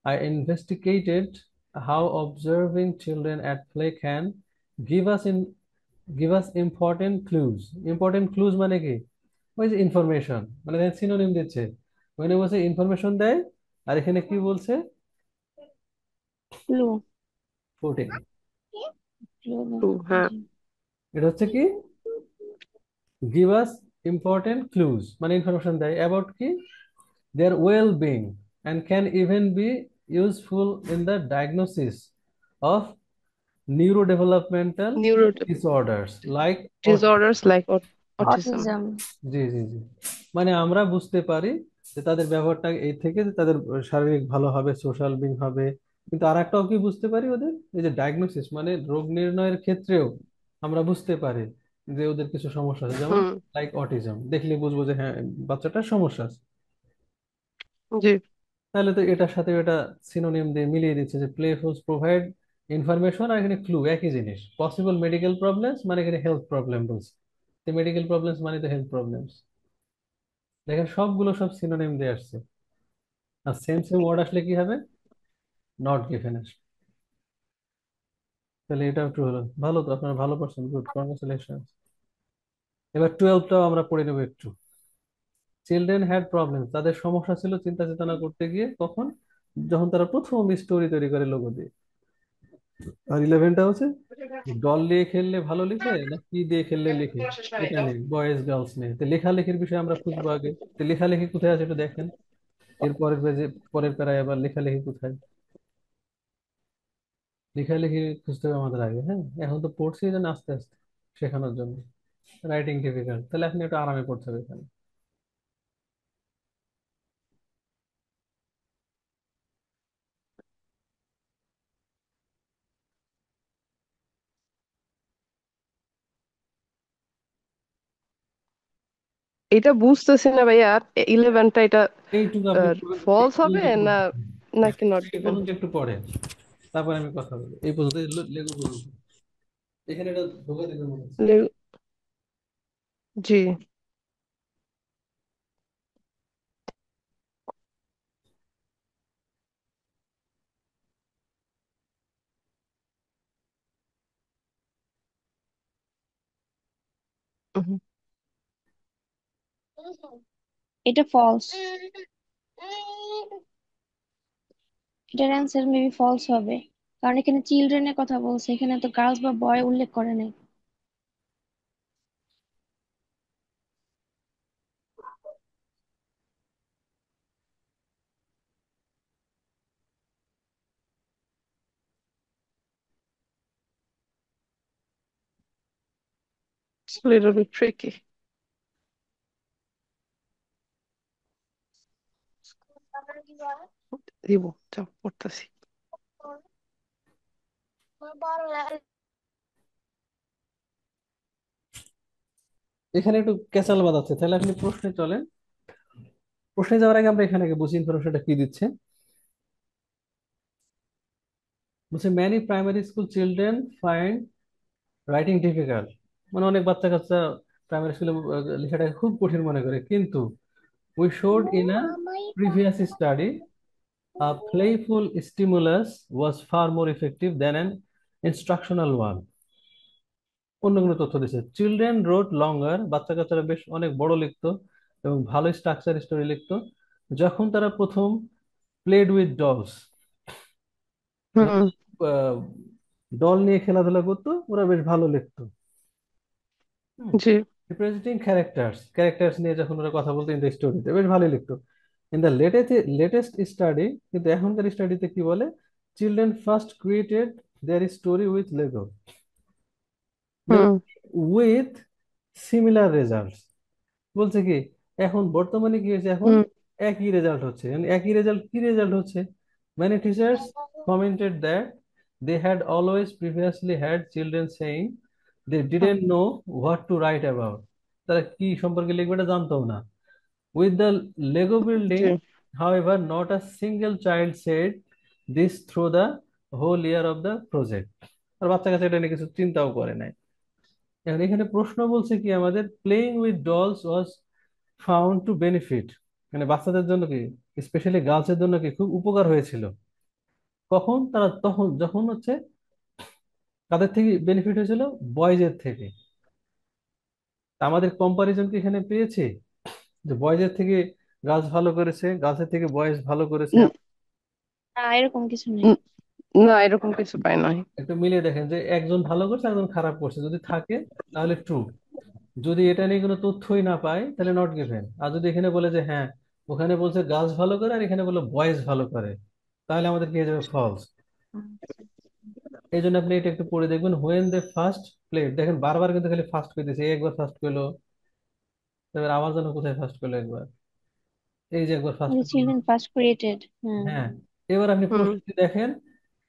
I investigated how observing children at play can give us in give us important clues. Important clues মানে কি, ওই যে ইনফরমেশন, মানে সিনোনিম দিচ্ছে, ওখানে বলছে ইনফরমেশন দেয়, আর এখানে কি বলছে, ক্লু। 14। ক্লু না। টু, হ্যাঁ। জি। এটা হচ্ছে কি, গিভ আস ইম্পর্টেন্ট ক্লুজ, মানে ইনফরমেশন দেয় অ্যাবাউট কি, their well being, and can even be useful in the diagnosis of neurodevelopmental neuro disorders like autism। Disorders like autism. Autism. জি জি জি, মানে আমরা বুঝতে পারি যে তাদের ব্যবহারটা এই থেকে যে তাদের শারীরিক ভালো হবে, সোশ্যাল বিং হবে, কিন্তু আর একটাও কি বুঝতে পারি, ওদের এই যে ডায়াগনোসিস, মানে রোগ নির্ণয়ের ক্ষেত্রেও আমরা বুঝতে পারি যে ওদের কিছু সমস্যা আছে, যেমন হুম। লাইক অটিজম, দেখলে বুঝবো যে হ্যাঁ বাচ্চাটার সমস্যা আছে। জি। তাহলে তো এটার সাথে এটা সিনোনিম দিয়ে মিলিয়ে দিচ্ছে, যে প্লেফুলস প্রোভাইড ইনফরমেশন, আর এখানে ক্লু একই জিনিস। পসিবল মেডিকেল প্রবলেমস, মানে এখানে হেলথ প্রবলেম বলছে, তো মেডিকেল প্রবলেমস মানে তো হেলথ প্রবলেমস। দেখেন সবগুলো সব সিনোনিম দিয়ে আসছে, আর সেম সেম ওয়ার্ড আসলে কি হবে, নট গিভেন আসবে। তাহলে এটাও ট্রু হলো। ভালো তো, আপনার ভালো পারছেন, গুড, কংগ্রেচুলেশন। এবার 12টাও আমরা পড়ে নেবো একটু। চিলড্রেন হ্যাড প্রবলেম, তাদের সমস্যা ছিল চিন্তা চেতনা করতে গিয়ে, কখন? যখন তারা প্রথম স্টোরি তৈরি করে লোগো দিয়ে। আর 11টা হচ্ছে ডল দিয়ে খেললে ভালো লিখে না কি দিয়ে খেললে লিখে। এটা নেই, বয়েজ গার্লস নেই, তো লেখালেখির বিষয়ে আমরা খুঁজবো আগে। তো লেখালেখি কোথায় আছে একটু দেখেন। এর পরের পেজে, পরের প্যারায় আবার লেখালেখি কোথায়। লেখালেখি খুঁজতে হবে আমাদের আগে। হ্যাঁ, এখন তো পড়ছি যেন আস্তে আস্তে শেখানোর জন্য। রাইটিং ডিফিকাল্ট, তাহলে আপনি একটু আরামে পড়তে হবে এখানে। এটা বুঝতেছি না ভাইয়া, 11টা এটা এইটুকু আপনি এই ফলস হবে পর্যন্ত না পড়বেন। নাকি নট এই গিভেন? পর্যন্ত একটু পড়েন, তারপরে আমি কথা বলবো। এই পর্যন্ত লেগো পর্যন্ত। এখানে এটা ধোকা দিবে মনে হচ্ছে। জি। হুম। এটা ফলস। এটার অ্যান্সার মেবি ফলস হবে, কারণ এখানে চিলড্রেনের কথা বলছে, এখানে তো গার্লস বা বয় উল্লেখ করে নাই। It's a little bit tricky. দিব, যাও পড়তেছি। এখানে একটু ক্যাচাল বাঁধাচ্ছে, তাহলে আপনি প্রশ্নে চলেন। প্রশ্নে যাওয়ার আগে আমরা এখানে আগে বুঝি ইনফরমেশনটা কি দিচ্ছে। বলছে many primary school children find writing difficult, মানে অনেক বাচ্চা কাচ্চা প্রাইমারি স্কুলে লেখাটাকে খুব কঠিন মনে করে, কিন্তু we showed in a previous study a playful stimulus was far more effective than an instructional one. অন্য কোনো তথ্য দিচ্ছে, চিলড্রেন রোট লঙ্গার, বাচ্চা কাচ্চারা বেশ অনেক বড় লিখতো এবং ভালো স্ট্রাকচার স্টোরি লিখতো যখন তারা প্রথম played with dolls, hmm. Doll নিয়ে খেলাধুলা করতো, ওরা বেশ ভালো লিখতো। জি। রিপ্রেজেন্টিং ক্যারেক্টার্স, ক্যারেক্টার্স নিয়ে যখন ওরা কথা বলতো ইন দ্য স্টোরিতে, বেশ ভালোই লিখতো। ইন দ্য লেটেস্ট স্টাডি, কিন্তু এখনকার স্টাডিতে কি বলে, children first created their story with Lego hmm. With similar results. বলছে কি, এখন বর্তমানে কি হয়েছে, এখন হুম। একই রেজাল্ট হচ্ছে। মানে একই রেজাল্ট, কি রেজাল্ট হচ্ছে, many teachers commented that they had always previously had children saying they didn't know what to write about, তারা কি সম্পর্কে লিখবে এটা জানতো না। With the Lego G. building, however, not a single child said this through the whole year of the project. আর বাচ্চা কাছে এটা নিয়ে কিছু চিন্তাও করে নাই। এখন এখানে প্রশ্ন বলছে কি আমাদের, playing with dolls was found to benefit, মানে বাচ্চাদের জন্য কি, স্পেশালি গার্লসের জন্য কি খুব উপকার হয়েছিল। কখন? তারা তখন যখন হচ্ছে, কাদের থেকে বেনিফিট হয়েছিল, বয়েজের থেকে। তা আমাদের কম্পারিজন কি এখানে পেয়েছি যে বয়েজের থেকে গার্লস ভালো করেছে, গার্লসের থেকে বয়েজ ভালো করেছে? উম, না, এরকম কিছু নেই। উম, না, এরকম কিছু পাই নাই। একটু মিলিয়ে দেখেন যে একজন ভালো করছে একজন খারাপ করছে, যদি থাকে তাহলে ট্রু। যদি এটা নিয়ে কোনো তথ্যই না পাই তাহলে নট গিভেন। আর যদি এখানে বলে যে হ্যাঁ, ওখানে বলছে গার্লস ভালো করে আর এখানে বলে বয়েজ ভালো করে, তাহলে আমাদের কি হয়ে যাবে, ফলস। এই জন্য আপনি এটা একটু পড়ে দেখবেন, হোয়েন দে ফার্স্ট প্লেড, দেখেন বারবার কিন্তু খালি ফার্স্ট পেতেছে, একবার ফার্স্ট পেলো, এবার আবার যেন কোথায় ফার্স্ট পেলো একবার, এই যে একবার ফার্স্ট পেলো। চিলড্রেন ফার্স্ট ক্রিয়েটেড, হ্যাঁ। হ্যাঁ, এবার আপনি হুম। প্রশ্নটি দেখেন,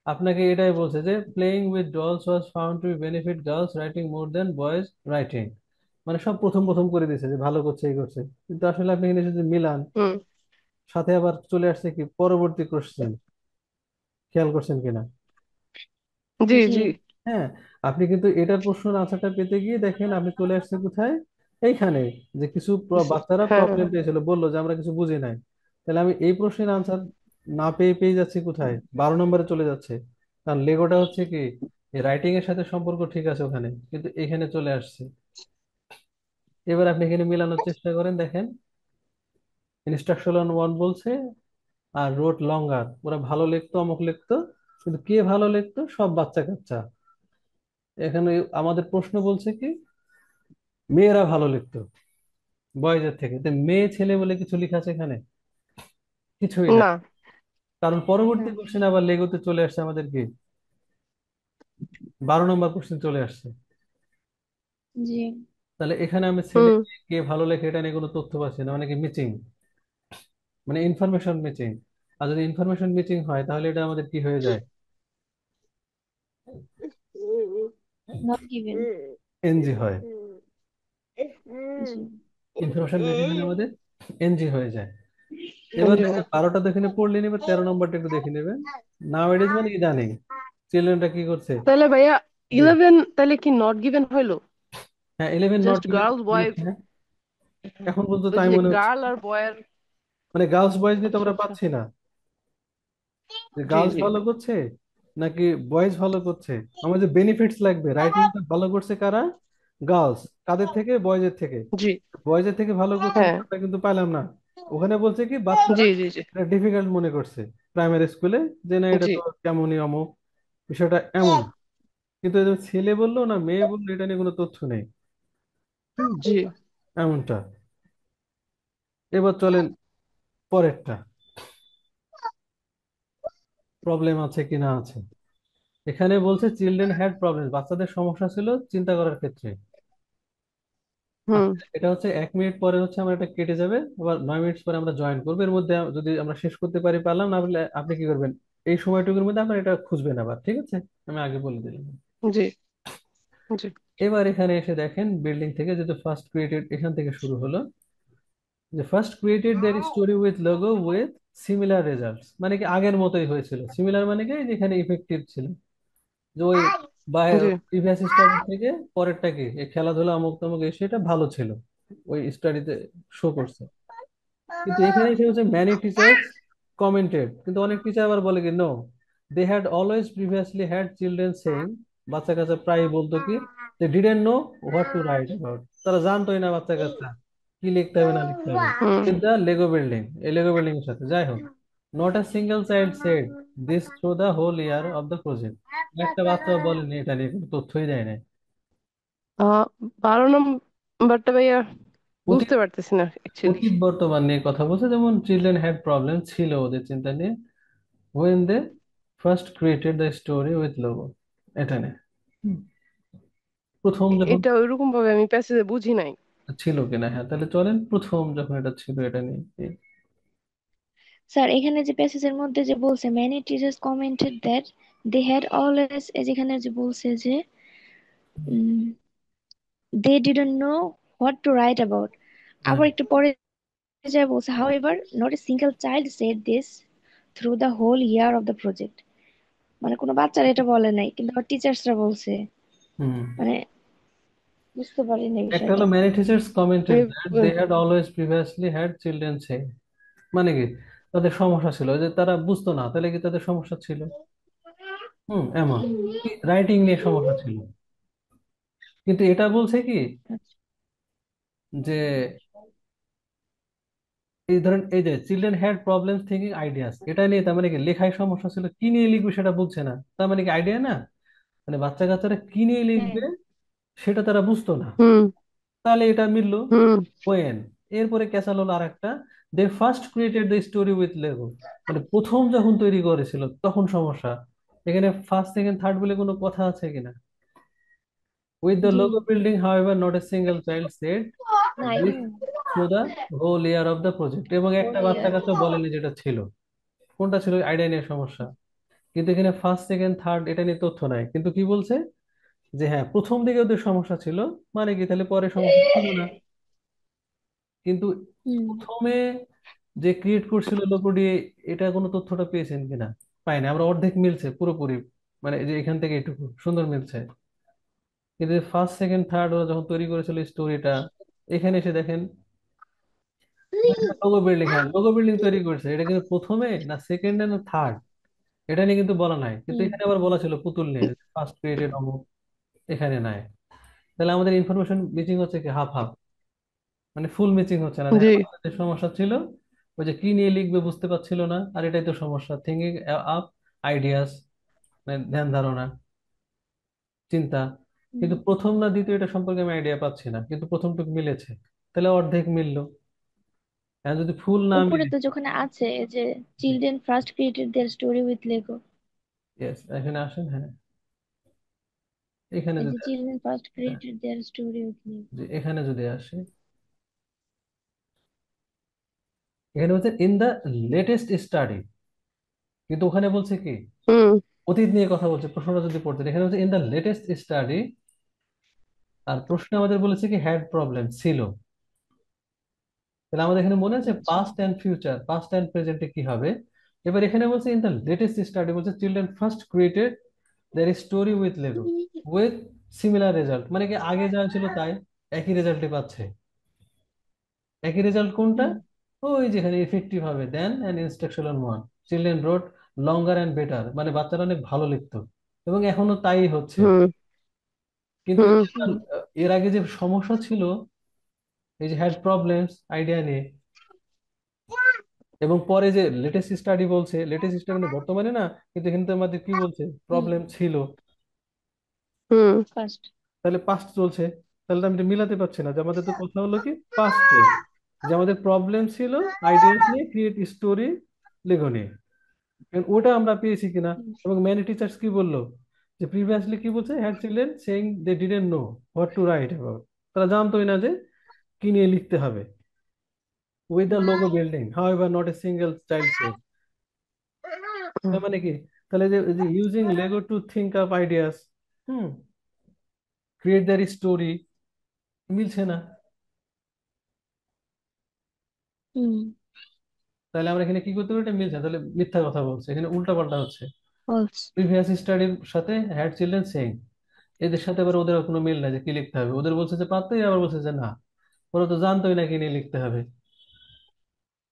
আপনাকে এটাই বলছে যে playing with dolls was found to benefit girls writing more than boys writing, মানে সব প্রথম প্রথম করে দিয়েছে যে ভালো করছে এই করছে, কিন্তু আসলে আপনি এখানে যদি মিলান, হুম। সাথে আবার চলে আসছে কি পরবর্তী কোশ্চেন, খেয়াল করছেন কিনা? জি, জি। জি। হ্যাঁ, আপনি কিন্তু এটার প্রশ্নের আনসারটা পেতে গিয়ে দেখেন আপনি চলে আসছে কোথায়, এইখানে, যে কিছু বাচ্চারা হ্যাঁ, প্রবলেম হ্যাঁ। পেয়েছিল, বললো যে আমরা কিছু বুঝি নাই। তাহলে আমি এই প্রশ্নের আনসার না পেয়ে পেয়ে যাচ্ছি কোথায়, 12 নম্বরে চলে যাচ্ছে। কারণ লেগোটা হচ্ছে কি, এই রাইটিং এর সাথে সম্পর্ক ঠিক আছে ওখানে, কিন্তু এখানে চলে আসছে। এবার আপনি এখানে মিলানোর চেষ্টা করেন, দেখেন ইনস্ট্রাকশন ওয়ান বলছে আর রোড লঙ্গার, ওরা ভালো লিখতো অমুক লিখতো, কিন্তু কে ভালো লিখতো? সব বাচ্চা কাচ্চা। এখানে আমাদের প্রশ্ন বলছে কি মেয়েরা ভালো লিখতো বয়েজের থেকে, তো মেয়ে ছেলে বলে কিছু লেখা আছে এখানে? কিছুই না। না। কারণ পরবর্তী কোশ্চেন আবার লেগোতে চলে আসছে আমাদের কি 12 নম্বর কোশ্চেন চলে আসছে। জি। তাহলে এখানে আমি ছেলে হুম। মেয়ে কে ভালো লেখে এটা নিয়ে কোনো তথ্য পাচ্ছি না, মানে কি মিচিং, মানে ইনফরমেশন ম্যাচিং। আর যদি ইনফরমেশন ম্যাচিং হয় তাহলে এটা আমাদের কি হয়ে যায়? Not given. এনজি হয়। জি। ইনফরমেশন ম্যাচিং হলে আমাদের এনজি হয়ে যায়। এবার জি। দেখেন 12টা দেখে পড়লে নেবে, 13 নম্বরটা একটু দেখে নেবেন। নাও এট ইজ মানে ইদানিং চিলড্রেনটা কি করছে? তাহলে ভাইয়া জি। 11 তাহলে কি নট গিভেন হইলো? হ্যাঁ, 11 নট জাস্ট গিভেন গার্লস বয়, বলেছে, হ্যাঁ। এখন পর্যন্ত ওই তাই যে মনে হচ্ছে, গার্ল আর বয়ের। মানে গার্লস বয়েজ নিয়ে তো আচ্ছা আমরা আচ্ছা। পাচ্ছি না যে জি গার্লস জি ভালো করছে নাকি বয়েজ ভালো করছে। আমাদের বেনিফিটস লাগবে, রাইটিংটা ভালো করছে কারা? গার্লস। কাদের থেকে? বয়েজের থেকে। জি। বয়েজের থেকে ভালো করছে হ্যাঁ। আমরা কিন্তু পাইলাম না। ওখানে বলছে কি বাচ্চারা জি জি জি। এটা ডিফিকাল্ট মনে করছে প্রাইমারি স্কুলে, যে না এটা জি তো কেমনই অমুক, বিষয়টা এমন। কিন্তু এই যে ছেলে বললো না মেয়ে বললো এটা নিয়ে কোনো তথ্য নেই। হুম, জি। এমনটা। এবার চলেন পরেরটা, প্রবলেম আছে কি না আছে। এখানে বলছে চিলড্রেন হ্যাড প্রবলেম, বাচ্চাদের সমস্যা ছিল চিন্তা করার ক্ষেত্রে। হুম। আচ্ছা, এটা হচ্ছে 1 মিনিট পরে হচ্ছে আমরা এটা কেটে যাবে, আবার 9 মিনিট পরে আমরা জয়েন করবো। এর মধ্যে যদি আমরা শেষ করতে পারি পারলাম, না বলে আপনি কি করবেন এই সময়টুকুর মধ্যে আপনার এটা খুঁজবেন আবার, ঠিক আছে? আমি আগে বলে দিলাম। জি জি। এবার এখানে এসে দেখেন বিল্ডিং থেকে যেহেতু ফার্স্ট ক্রিয়েটেড এখান থেকে শুরু হলো, যে first created their story with logo with similar results, মানে কি আগের মতোই হয়েছিল। সিমিলার মানে কি যেখানে ইফেক্টিভ ছিল, যে ওই জি। প্রিভিয়াস স্টাডি থেকে পরেরটা কি এই খেলাধুলা অমুক তমুক এই সেটা ভালো ছিল, ওই স্টাডিতে শো করছে। কিন্তু এখানে এসে হচ্ছে ম্যানি টিচার্স কমেন্টেড, কিন্তু অনেক টিচার আবার বলে কি no, they had always previously had children saying, বাচ্চা কাচ্চা প্রায় বলতো কি they didn't know what to write about, তারা জানতোই না বাচ্চা কাচ্চা কি লিখতে হবে না লিখতে হবে। Hmm. With the Lego building, এই লেগো বিল্ডিং এর সাথে যাই হোক, not a single child said this through the whole year of the project, একটা বাচ্চা বলেনি এটা নিয়ে কোনো তথ্যই দেয় না। 12 নম্বরটা ভাইয়া অতীত, বুঝতে পারতেছি না অ্যাকচুয়ালি। অতীত বর্তমান নিয়ে কথা বলছে, যেমন চিলড্রেন হ্যাড প্রবলেম ছিল ওদের চিন্তা নিয়ে when they first created the story with logo, এটা নিয়ে। হুম, প্রথম যখন এটা ওইরকম ভাবে আমি প্যাসেজে বুঝি নাই। ছিল কিনা, হ্যাঁ তাহলে চলেন প্রথম যখন এটা ছিল এটা নিয়ে স্যার এখানে যে প্যাসেজের মধ্যে যে বলছে many teachers commented that they had always, যেখানে যে বলছে যে they didn't know what to write about, হ্যাঁ। আবার একটু পরে যা বলছে however not a single child said this through the whole year of the project, মানে কোনো বাচ্চারা এটা বলে নাই কিন্তু আবার টিচার্সরা বলছে। হুম, মানে বুঝতে পারিনি একটা বিষয়টা। হলো many teachers commented আমি that they had always previously had children say, মানে কি তাদের সমস্যা ছিল যে তারা বুঝতো না, তাহলে কি তাদের সমস্যা ছিল? হুম, এমন রাইটিং নিয়ে সমস্যা ছিল। কিন্তু এটা বলছে কি যে এই ধরেন এই যে children had problems thinking ideas, এটা নিয়ে তার মানে কি লেখায় সমস্যা ছিল, কি নিয়ে লিখবে সেটা বুঝছে না, তার মানে কি আইডিয়া না, মানে বাচ্চা কাচ্চারা কি নিয়ে হ্যাঁ। লিখবে সেটা তারা বুঝতো না। হুম তাহলে এটা মিললো। হুম। ওয়েন, এরপরে ক্যাসাল হলো আর একটা, they first created the story with Lego, মানে প্রথম যখন তৈরি করেছিল তখন সমস্যা। এখানে ফার্স্ট সেকেন্ড থার্ড বলে কোনো কথা আছে কিনা? উইথ দ্য জি। Lego building however not a single child said না দিস এখানে through the whole year of the project, এবং একটা whole বাচ্চা year। কাচ্চা বলেনি যেটা ছিল, কোনটা ছিল? আইডিয়া নিয়ে সমস্যা। কিন্তু এখানে ফার্স্ট সেকেন্ড থার্ড এটা নিয়ে তথ্য নাই, কিন্তু কি বলছে যে হ্যাঁ প্রথম দিকে ওদের সমস্যা ছিল, মানে কি তাহলে পরে সমস্যা ছিল না। কিন্তু হুম। প্রথমে যে ক্রিয়েট করছিল লোগো দিয়ে, এটা কোনো তথ্যটা পেয়েছেন কিনা? পাইনি আমরা, অর্ধেক মিলছে পুরোপুরি, মানে এই যে এখান থেকে এটুকু সুন্দর মিলছে। কিন্তু ফার্স্ট সেকেন্ড থার্ড ওরা যখন তৈরি করেছিল স্টোরিটা, এখানে এসে দেখেন লোগো বিল্ডিং, হ্যাঁ লোগো বিল্ডিং তৈরি করছে, এটা কিন্তু প্রথমে না সেকেন্ডে না থার্ড, এটা নিয়ে কিন্তু বলা নাই, কিন্তু হুম। এখানে আবার বলা ছিল পুতুল নিয়ে, ফার্স্ট ক্রিয়েটেড অমুক, এখানে নাই। তাহলে আমাদের ইনফরমেশন ম্যাচিং হচ্ছে কি হাফ হাফ, মানে ফুল ম্যাচিং হচ্ছে না। জি। দেখেন আমাদের যে সমস্যা ছিল, ওই যে কি নিয়ে লিখবে বুঝতে পারছিল না, আর এটাই তো সমস্যা, থিঙ্কিং আপ আইডিয়াস, মানে ধ্যান ধারণা, চিন্তা। হুম। কিন্তু প্রথম না দ্বিতীয় এটা সম্পর্কে আমি আইডিয়া পাচ্ছি না, কিন্তু প্রথমটুকু মিলেছে, তাহলে অর্ধেক মিললো। আর যদি ফুল না উপরে মিলে, তো যখন আছে যে children first created their story with Lego, yes এখানে আসেন, হ্যাঁ এখানে এই যে যদি আসে, চিলড্রেন ফার্স্ট হ্যাঁ, created their story with Lego. যে এখানে যদি আসে, এখানে বলছে ইন দা লেটেস্ট স্টাডি, কিন্তু ওখানে বলছে কি হুম। অতীত নিয়ে কথা বলছে, প্রশ্নটা যদি পড়তে, এখানে বলছে ইন দা লেটেস্ট স্টাডি, আর প্রশ্নে আমাদের বলেছে কি হ্যাড প্রবলেম ছিল। তাহলে আমাদের এখানে মনে আছে আচ্ছা। Past and future, past and প্রেজেন্টে কি হবে। এবার এখানে বলছে ইন দ্য লেটেস্ট স্টাডি, বলছে children first created their story with Lego with similar result, মানে কি আগে যা ছিল তাই, একই রেজাল্টই পাচ্ছে। একই রেজাল্ট কোনটা? হুম। ওই যেখানে ইফেক্টিভ হবে then and instructional one, children wrote longer and better, মানে বাচ্চারা অনেক ভালো লিখতো, এবং এখনো তাই হচ্ছে। হুম। কিন্তু হুম। হুম। এর আগে যে সমস্যা ছিল, এই যে হ্যাড প্রবলেমস আইডিয়া নিয়ে, এবং পরে যে লেটেস্ট স্টাডি বলছে, লেটেস্ট স্টাডি মানে বর্তমানে না, কিন্তু এখানে তো আমাদের কি বলছে হুম। প্রবলেম ছিল, হুম। ফার্স্ট। তাহলে পাস্ট চলছে। তাহলে তো আমি এটা মিলাতে পারছি না, যে আমাদের তো কথা হলো কি পাস্টে, যে আমাদের প্রবলেম ছিল আইডিয়াস নিয়ে, ক্রিয়েট স্টোরি লেখো নিয়ে, এখন ওটা আমরা পেয়েছি কিনা। এবং ম্যানি টিচার্স কি বললো, যে প্রিভিয়াসলি কি বলছে, had children saying they didn't know what to write about, তারা জানতোই না যে কি নিয়ে লিখতে হবে। With the Lego building however not a single child said, তার মানে কি, তাহলে যে using Lego to think up ideas, hmm, create their story, মিলছে না। হুম। তাহলে আমরা এখানে কি করতে পারি, এটা মিলছে না, তাহলে মিথ্যা কথা বলছে, এখানে উল্টা পাল্টা হচ্ছে। ফলস। প্রিভিয়াস স্টাডির সাথে হ্যাড চিলড্রেন সেইং, এদের সাথে আবার ওদের কোনো মিল নাই যে কি লিখতে হবে, ওদের বলছে যে পারতোই, আবার বলছে যে না, ওরা তো জানতোই না কি নিয়ে লিখতে হবে।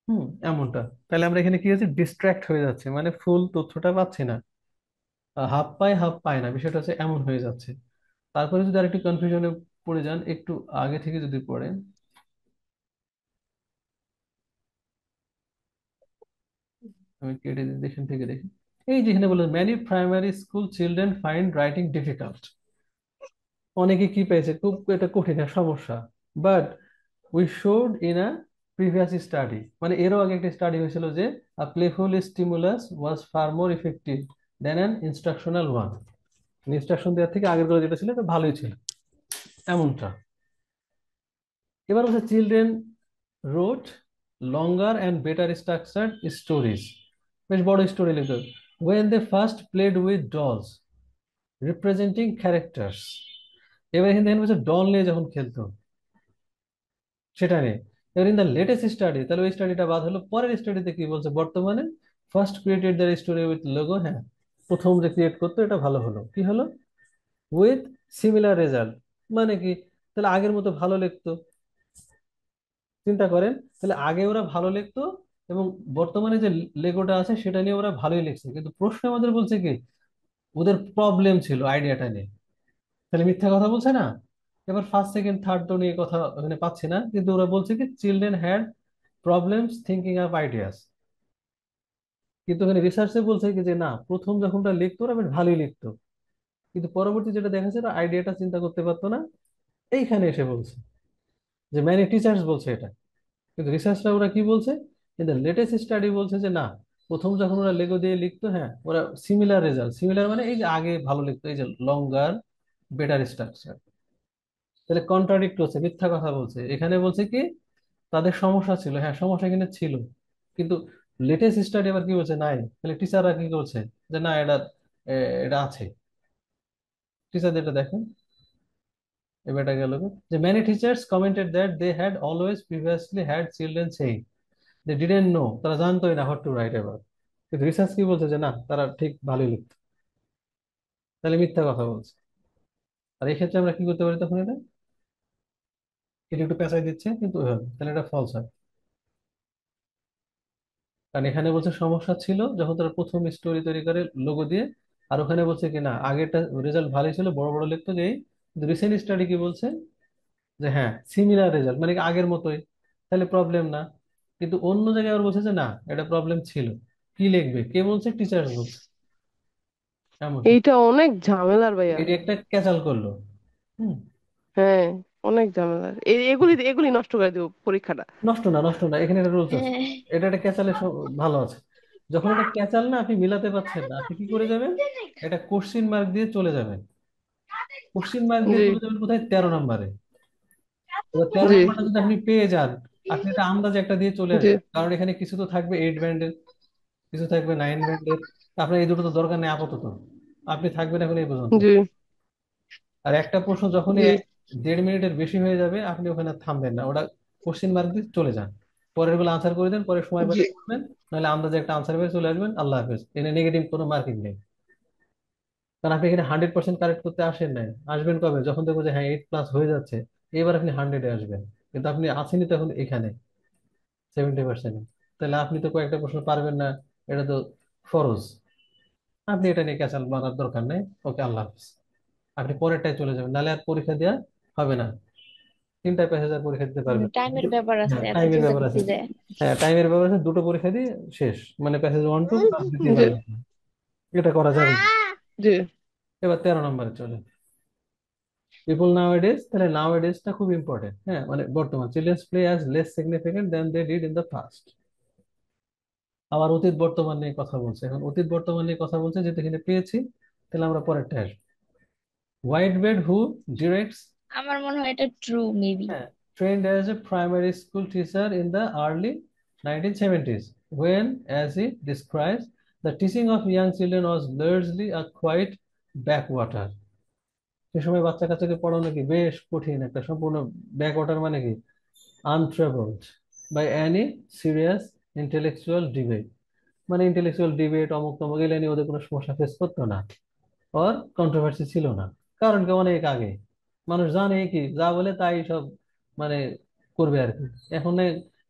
হুম, এমনটা। তাহলে আমরা এখানে কি হচ্ছে, ডিস্ট্রাক্ট হয়ে যাচ্ছে, মানে ফুল তথ্যটা পাচ্ছি না, হাফ পায় হাফ পায় না, বিষয়টা হচ্ছে এমন হয়ে যাচ্ছে। তারপরে যদি আরেকটু কনফিউশনে পড়ে যান, একটু আগে থেকে যদি পড়েন, আমি কেটে দিই, দেখেন থেকে দেখি, এই যেখানে বলে many primary school children find writing difficult, অনেকে কি পেয়েছে, খুব এটা কঠিন একটা সমস্যা, but we showed in a previous study, মানে এরও আগে একটা স্টাডি হয়েছিল যে a playful stimulus was far more effective than an instructional one, instruction দেওয়ার থেকে আগের গুলো যেটা ছিল এটা ভালোই ছিল, এমনটা। এবার হচ্ছে children wrote longer and better structured stories, বেশ বড় স্টোরি লিখতে হবে, when they first played with dolls representing characters. এবার এখানে দেখেন বলছে ডল নিয়ে যখন খেলতো, সেটা নিয়ে। এবার ইন দ্য লেটেস্ট স্টাডি, তাহলে ওই স্টাডিটা বাদ হলো, পরের স্টাডিতে কি বলছে, বর্তমানে first created the story with logo, হ্যাঁ প্রথম যে ক্রিয়েট করতো এটা ভালো হলো, কি হলো উইথ সিমিলার রেজাল্ট, মানে কি, তাহলে আগের মতো ভালো লিখতো। চিন্তা করেন, তাহলে আগে ওরা ভালো লিখতো, এবং বর্তমানে যে লেগোটা আছে সেটা নিয়ে ওরা ভালোই লিখছে, কিন্তু প্রশ্ন আমাদের বলছে কি ওদের প্রবলেম ছিল আইডিয়াটা নিয়ে, তাহলে মিথ্যা কথা বলছে না। এবার ফার্স্ট সেকেন্ড থার্ড তো নিয়ে কথা ওখানে পাচ্ছি না, কিন্তু ওরা বলছে কি children had problems thinking up ideas, কিন্তু এখানে রিসার্চে বলছে কি যে না, প্রথম যখন ওরা লিখতো ওরা বেশ ভালোই লিখতো, কিন্তু পরবর্তী যেটা দেখা যাচ্ছে ওরা আইডিয়াটা চিন্তা করতে পারতো না। এইখানে এসে বলছে যে ম্যানি টিচার্স বলছে এটা, কিন্তু রিসার্চরা ওরা কি বলছে, কিন্তু লেটেস্ট স্টাডি বলছে যে না, প্রথম যখন ওরা লেগো দিয়ে লিখতো, হ্যাঁ ওরা সিমিলার রেজাল্ট, সিমিলার মানে এই যে আগে ভালো লিখতো, এই যে লঙ্গার বেটার স্ট্রাকচার, তাহলে কন্ট্রাডিক্ট হচ্ছে, মিথ্যা কথা বলছে। এখানে বলছে কি তাদের সমস্যা ছিল, হ্যাঁ সমস্যা এখানে ছিল, কিন্তু লেটেস্ট স্টাডি আবার কি বলছে নাই, তাহলে টিচাররা কি করছে, যে না এটা এটা আছে। টিচারদের এটা দেখেন, এবার এটা গেল কি? যে many teachers commented that they had always previously had children saying they didn't know, তারা জানতোই না হোয়াট টু রাইট এবার, কিন্তু রিসার্চ কি বলছে যে না তারা ঠিক ভালোই লিখতো, তাহলে মিথ্যা কথা বলছে। আর এই ক্ষেত্রে আমরা কি করতে পারি তখন, এটা এটা একটু পেঁচাই দিচ্ছে কিন্তু ওইভাবে, তাহলে এটা ফলস হয়। কারণ এখানে বলছে সমস্যা ছিল যখন তারা প্রথম স্টোরি তৈরি করে লোগো দিয়ে, আর ওখানে বলছে কি না আগেরটা রেজাল্ট ভালোই ছিল, বড় বড় লিখতো যে, কিন্তু রিসেন্ট স্টাডি কি বলছে যে হ্যাঁ সিমিলার রেজাল্ট, মানে কি আগের মতোই, তাহলে প্রবলেম না। কিন্তু অন্য জায়গায় আবার বলছে যে না, এটা প্রবলেম ছিল। কি লিখবে, কে বলছে? টিচার্স বলছে। এমন। এইটা অনেক ঝামেলার ভাইয়া। এটা একটা ক্যাচাল করলো। হুম। হ্যাঁ, অনেক ঝামেলার। এগুলি এগুলি নষ্ট করে দেবো পরীক্ষাটা। নষ্ট না, নষ্ট না, এখানে একটা রুলস আছে। হ্যাঁ। এটা একটা ক্যাচালে ভালো আছে। যখন এটা ক্যাচাল না, আপনি মিলাতে পারছেন না, আপনি কি করে যাবেন? এটা কোশ্চিন মার্ক দিয়ে চলে যাবেন। কোশ্চিন মার্ক দিয়ে জি, চলে যাবেন কোথায়? 13 নম্বরে। এবার 13 নম্বরটা যদি আপনি পেয়ে যান, আপনি এটা আন্দাজে একটা দিয়ে চলে জি, আসবেন, কারণ এখানে কিছু তো থাকবে 8 ব্যান্ডের, কিছু থাকবে 9 ব্যান্ডের। আপনার এই দুটো তো দরকার নেই আপাতত, আপনি থাকবেন এখন এই পর্যন্ত। জি, আর একটা প্রশ্ন যখনই জি, 1.5 মিনিটের বেশি হয়ে যাবে, আপনি ওখানে আর থামবেন না, ওটা কোশ্চিন মার্ক দিয়ে চলে যান। পরের গুলো আনসার করে দেন, পরে সময় জি, পেলে করবেন। নাহলে আন্দাজে একটা আনসার পেয়ে চলে আসবেন, আল্লাহ হাফেজ। এনে নেগেটিভ কোনো মার্কিং নেই। কারণ আপনি এখানে 100% কারেক্ট করতে আসেন নাই। আসবেন কবে? যখন দেখবো যে হ্যাঁ 8+ হয়ে যাচ্ছে, এবার আপনি 100-এ আসবেন। কিন্তু আপনি আসেনি তখন এখানে 70%। তাহলে আপনি তো কয়েকটা প্রশ্ন পারবেন না, এটা তো ফরজ। আপনি এটা নিয়ে ক্যাচাল মারার দরকার নেই। ওকে, আল্লাহ হাফেজ। আপনি পরেরটায় চলে যাবেন, নাহলে আর পরীক্ষা দেওয়া হবে না। 3টা প্যাসেজের পরীক্ষা দিতে পারবেন। টাইমের ব্যাপার আছে, হ্যাঁ, এত টাইমের ব্যাপার আছে। চেঁচামেচি দেয়। হ্যাঁ, টাইমের ব্যাপার আছে, দুটো পরীক্ষা দিয়ে শেষ, মানে প্যাসেজ 1-2 আর দিতে জি, পারবেন না। এটা করা যাবে না। জি। এবার 13 নম্বরে চলে। পিপল নাও এডেজ, তাহলে নাও এডেজটা খুব ইম্পর্টেন্ট। হ্যাঁ, মানে বর্তমান children's play as less significant than they did in the past. আবার অতীত বর্তমান নিয়ে কথা বলছে, এখন অতীত বর্তমান নিয়ে কথা বলছে, যেহেতু এখানে পেয়েছি, তাহলে আমরা পরেরটা আসবো। হোয়াইট বেড হু ডিরেক্টস, আমার মনে হয় এটা true maybe. trained as a primary school teacher in the early 1970s, when, as he describes, the teaching of young children was largely a quiet backwater. সে সময় বাচ্চা কাচ্চাকে পড়ানো কি বেশ কঠিন, একটা সম্পূর্ণ ব্যাকওয়াটার, মানে কি untravelled by any serious intellectual debate. মানে ইন্টেলেকচুয়াল ডিবেট অমুক তমুক এগুলো নিয়ে ওদের কোনো সমস্যা ফেস করতো না, ওর কন্ট্রোভার্সি ছিল না। কারণ কি, অনেক আগে মানুষ জানে কি যা বলে তাই সব মানে করবে আর কি। এখন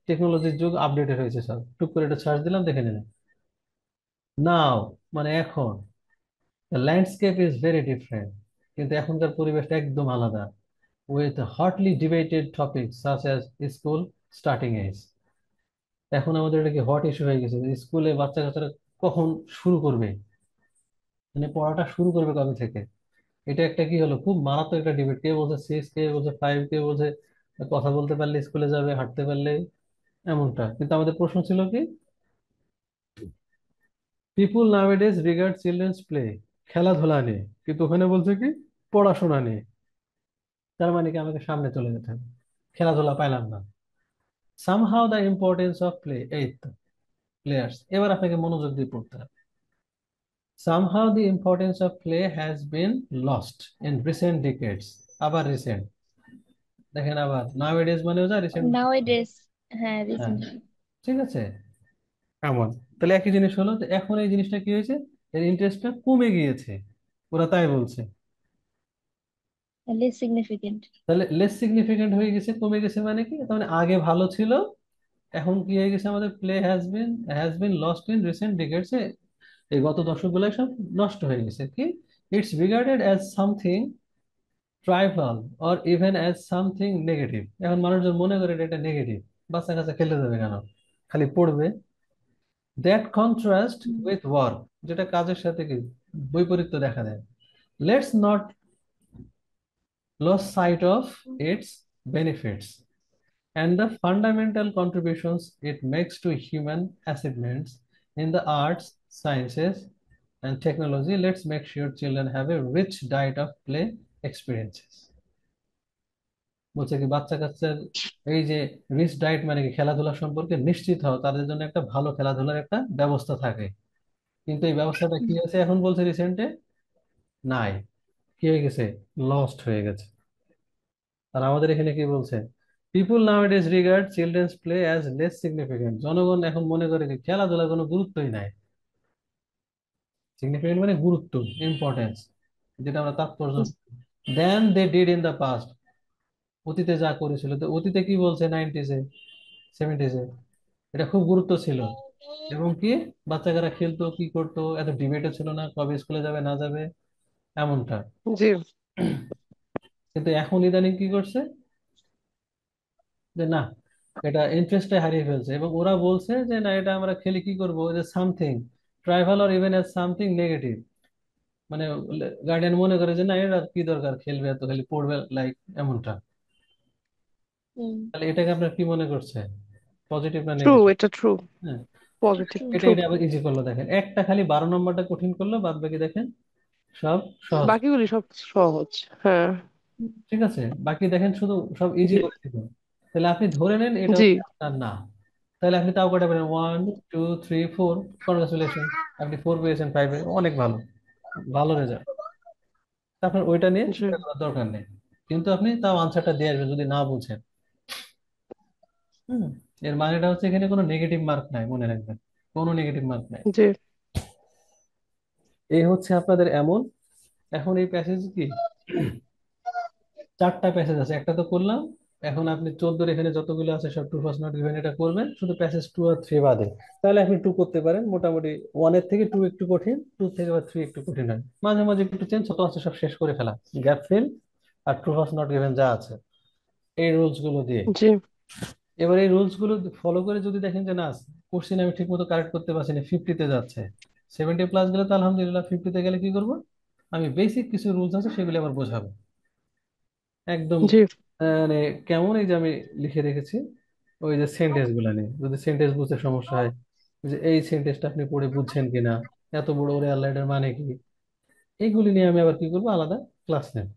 টেকনোলজির যুগ, আপডেটেড হয়েছে সব, টুক করে একটা সার্চ দিলাম দেখে নিলাম। নাও, মানে এখন, ল্যান্ডস্কেপ ইজ ভেরি ডিফারেন্ট। কিন্তু এখনকার পরিবেশটা একদম আলাদা, with hotly debated topic such as school starting age. এখন আমাদের এটা কি হট ইস্যু হয়ে গেছে যে স্কুলে বাচ্চা কাচ্চারা কখন শুরু করবে, মানে পড়াটা শুরু করবে কবে থেকে। এটা একটা কি হলো, খুব মারাত্মক একটা ডিবেট। কে বলছে 6, কে বলছে 5, কে বলছে কথা বলতে পারলে স্কুলে যাবে, হাঁটতে পারলে, এমনটা। কিন্তু আমাদের প্রশ্ন ছিল কি, পিপুল নাওএডেজ রিগার্ড চিলড্রেন্স প্লে, খেলাধুলা নিয়ে, কিন্তু ওখানে বলছে কি পড়াশোনা নিয়ে। তার মানে কি আমাকে সামনে চলে যেতে হবে, খেলাধুলা পাইলাম না। Somehow the importance of play, এই তো প্লেয়ার্স, এবার আপনাকে মনোযোগ দিয়ে পড়তে হবে। Somehow the importance of play has been lost in recent ডিকেডস। আবার রিসেন্ট, দেখেন আবার নাওএডেজ মানেও যা, রিসেন্ট। নাও এডেস, হ্যাঁ হ্যাঁ, রিসেন্টলি। ঠিক আছে। এমন, তাহলে একই জিনিস হলো যে এখন এই জিনিসটা কি হয়েছে, এর ইন্টারেস্টটা কমে গিয়েছে, ওরা তাই বলছে। Less significant. তাহলে লেস সিগনিফিকেন্ট হয়ে গেছে, কমে গেছে, মানে কি তার মানে আগে ভালো ছিল, এখন কি হয়ে গেছে, আমাদের play has been lost in recent ডিকেডস। এই গত দশকগুলো সব নষ্ট হয়ে গেছে। কি, it's regarded as something trivial or even as something negative. এখন মানুষজন মনে করে এটা নেগেটিভ, বাচ্চা কাচ্চা খেলতে যাবে কেন, খালি পড়বে। দ্যাট কন্ট্রাস্ট উইথ ওয়ার্ক, যেটা কাজের সাথে কি বৈপরীত্য দেখা দেয়। Let's not lose sight of its benefits and the fundamental contributions it makes to human achievements in the arts, sciences, and technology. Let's make sure children have a rich diet of play experiences. বলছে কি বাচ্চা কাচ্চার এই যে rich diet, মানে কি খেলাধুলা সম্পর্কে নিশ্চিত হও, তাদের জন্য একটা ভালো খেলাধুলার একটা ব্যবস্থা থাকে। কিন্তু এই ব্যবস্থাটা কি আছে, এখন বলছে রিসেন্টে নাই। কি হয়ে গেছে? লস্ট হয়ে গেছে। আর আমাদের এখানে কি বলছে, people nowadays regard children's play as less significant. জনগণ এখন মনে করে কি খেলাধুলার কোনো গুরুত্বই নাই। সিগনিফিকেন্ট মানে গুরুত্ব, ইম্পর্টেন্স, যেটা আমরা তাৎপর্য, than they did in the past, অতীতে যা করেছিল। তো অতীতে কি বলছে, 90s-এ 70s-এ এটা খুব গুরুত্ব ছিল। এবং কি বাচ্চারা খেলতো কি করতো, এত ডিবেটও ছিল না কবে স্কুলে যাবে না যাবে এমনটা। জি কিন্তু এখন ইদানিং কি করছে যে না, এটা ইন্টারেস্টটা হারিয়ে ফেলছে, এবং ওরা বলছে যে না এটা আমরা খেলে কি করব, যে something trivial or even as something negative. মানে গার্ডিয়ান মনে করে যে না এটা কি দরকার, খেলবে তো খালি পড়বে লাইক এমনটা। হুম। তাহলে এটাকে আপনার কি মনে করছে, পজিটিভ না ট্রু, নেগেটিভ? এটা ট্রু, হ্যাঁ, পজিটিভ, এটা ট্রু। এটা আবার ইজি করলো, দেখেন একটা খালি 12 নম্বরটা কঠিন করলো, বাদ বাকি দেখেন সব সহজ। বাকিগুলি সব সহজ। হ্যাঁ। ঠিক আছে, বাকি দেখেন শুধু সব ইজি জি করে দিল। তাহলে আপনি ধরে নেন এটা জি হচ্ছে আপনার না। তাহলে আপনি তাও কটা পেলেন, 1 2 3 4, কনগ্রাচুলেশন, আপনি 4 পেয়েছেন 5-এ, অনেক ভালো, ভালো রেজাল্ট। আপনার ওইটা নিয়ে জি চিন্তা করার দরকার নেই, কিন্তু আপনি তাও আনসারটা দিয়ে আসবেন যদি না বুঝেন। হুম, এর মানেটা হচ্ছে এখানে কোনো নেগেটিভ মার্ক নাই, মনে রাখবেন, কোনো নেগেটিভ মার্ক নাই। জি এই হচ্ছে আপনাদের এমন। এখন এই প্যাসেজ কি, 4টা প্যাসেজ আছে, একটা তো করলাম। এখন আপনি 14 এখানে যতগুলো আছে সব টু ফার্স্ট নট গিভেন এটা করবেন, শুধু প্যাসেজ 2 আর 3 বাদে। তাহলে আপনি 2 করতে পারেন মোটামুটি। 1-এর থেকে 2 একটু কঠিন, 2 থেকে বা 3 একটু কঠিন হয়, মাঝে মাঝে একটু চেঞ্জ, ছোট আছে সব শেষ করে ফেলা, গ্যাপ ফিল আর টু ফার্স্ট নট গিভেন যা আছে এই রুলস গুলো দিয়ে। জি এবার এই রুলস গুলো ফলো করে যদি দেখেন যে না কোশ্চেন আমি ঠিক মতো কারেক্ট করতে পারছি না, 50-তে যাচ্ছে, 70+ গেলে তো আলহামদুলিল্লাহ, 50-তে গেলে কি করবো, আমি বেসিক কিছু রুলস আছে সেগুলো আবার বোঝাবো একদম। জি মানে কেমন, এই যে আমি লিখে রেখেছি ওই যে সেন্টেন্স গুলা নিয়ে, যদি সেন্টেন্স বুঝতে সমস্যা হয়, যে এই সেন্টেন্সটা আপনি পড়ে বুঝছেন কিনা, এত বড় ওরে আল্লাহ এটার মানে কি, এইগুলি নিয়ে আমি আবার কি করবো, আলাদা ক্লাস নেব।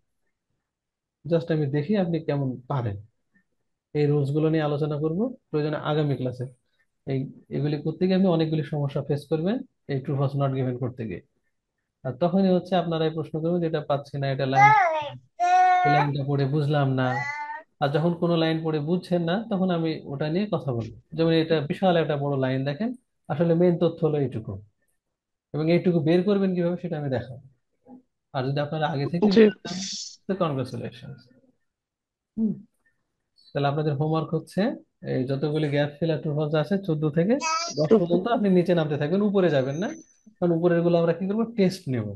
জাস্ট আমি দেখি আপনি কেমন পারেন, এই রুলস গুলো নিয়ে আলোচনা করব প্রয়োজনে আগামী ক্লাসে। এই এগুলি করতে গিয়ে আপনি অনেকগুলি সমস্যা ফেস করবেন এই ট্রু ফার্স্ট নট গিভেন করতে গিয়ে। আর তখনই হচ্ছে আপনারা এই প্রশ্ন করবেন যেটা পাচ্ছি না, এটা লাইন, এই লাইনটা পড়ে বুঝলাম না। আর যখন কোনো লাইন পড়ে বুঝছেন না তখন আমি ওটা নিয়ে কথা বলবো, যেমন এটা বিশাল একটা বড় লাইন দেখেন, আসলে মেইন তথ্য হলো এইটুকু, এবং এইটুকু বের করবেন কিভাবে সেটা আমি দেখাবো। আর যদি আপনারা আগে থেকে জি বুঝতেন তো কনগ্রাচুলেশন। তাহলে আপনাদের হোমওয়ার্ক হচ্ছে এই যতগুলি গ্যাপ ফিল আর ট্রু ফলস আছে 14 থেকে 10 ট্রু। পর্যন্ত আপনি নিচে নামতে থাকবেন, উপরে যাবেন না। কারণ উপরের গুলো আমরা কি করবো, টেস্ট নেব,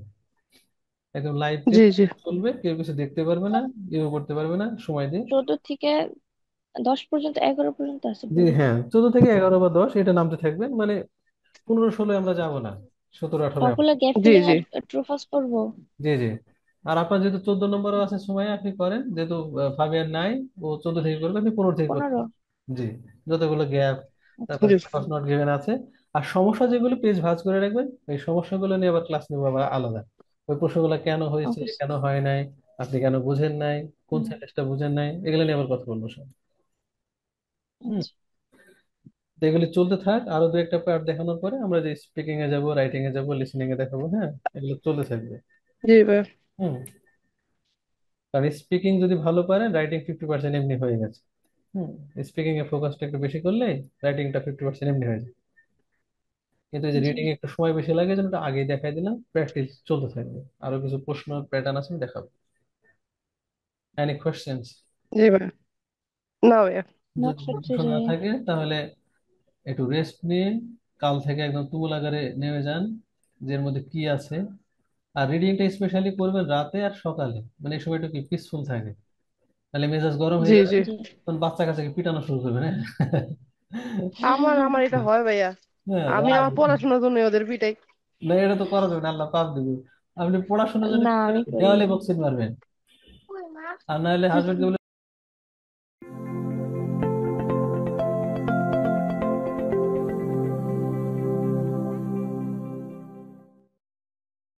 একদম লাইভ জি টেস্ট জি চলবে, কেউ কিছু দেখতে পারবে না, কেউ করতে পারবে না, সময় দিয়ে। 14 থেকে 10 পর্যন্ত, 11 পর্যন্ত আছে জি বলে। হ্যাঁ, 14 থেকে 11 বা 10 এটা নামতে থাকবেন, মানে 15 16 আমরা যাব না, 17 18 সবগুলো গ্যাপ জি ফিলিং জি আর ট্রু ফলস করবো। জি জি। আর আপনার যেহেতু 14 নম্বরও আছে সময়, আপনি করেন, যেহেতু ফাবিয়ান নাই, ও 14 থেকে করবে, আপনি 15 থেকে করতে 15। পারেন। জি, যতগুলো গ্যাপ, আচ্ছা। তারপরে জি ফার্স্ট নট গিভেন আছে। আর সমস্যা যেগুলো পেজ ভাঁজ করে রাখবেন, এই সমস্যাগুলো নিয়ে আবার ক্লাস নেবো আবার আলাদা। ওই প্রশ্নগুলো কেন হয়েছে, ওকে। কেন হয় নাই, আপনি কেন বুঝেন নাই, কোন হুম। সেন্টেন্সটা বুঝেন নাই, এগুলো নিয়ে আবার কথা বলবো সব। হুম, আচ্ছা। তো এগুলি চলতে থাক, আরো দু একটা পার্ট দেখানোর পরে আমরা যে স্পিকিং এ যাব, রাইটিং এ যাব, লিসনিং এ দেখাবো, হ্যাঁ, এগুলো চলতে থাকবে। জি ভাই। হুম, কারণ স্পিকিং যদি ভালো পারেন, রাইটিং 50% এমনি হয়ে গেছে। হুম, স্পিকিং এ ফোকাসটা একটু বেশি করলে রাইটিংটা 50% এমনি হয়ে যায়। কিন্তু এই যে জি। রিডিং একটু সময় বেশি লাগে, যেন ওটা আগেই দেখাই দিলাম, প্র্যাকটিস চলতে থাকবে। আরো কিছু প্রশ্ন প্যাটার্ন আছে আমি দেখাবো। Any questions? জি ভাই। না ভাই। নট যদি ফর জিজ্ঞাসা টুডে। না থাকে তাহলে একটু রেস্ট নিন, কাল থেকে একদম তুমুল আকারে নেমে যান, যে এর মধ্যে কি আছে। আর রিডিংটা স্পেশালি করবেন রাতে আর সকালে, মানে এই সময়টা কি পিসফুল থাকে, তাহলে মেজাজ গরম জি হয়ে যাবে, জি। তখন বাচ্চা কাচ্চাকে পিটানো শুরু করবে, হ্যাঁ। আমার আমার এটা হয় ভাইয়া। হ্যাঁ, আমি রাগ, আমার পড়াশোনার জন্য ওদের পিটাই। না এটা তো করা যাবে না, আল্লাহ পাপ দিবে। আপনি পড়াশোনার জন্য না, কি আমি করবেন? করি। দেওয়ালে বক্সিং মারবেন, আর না হলে হাজবেন্ডকে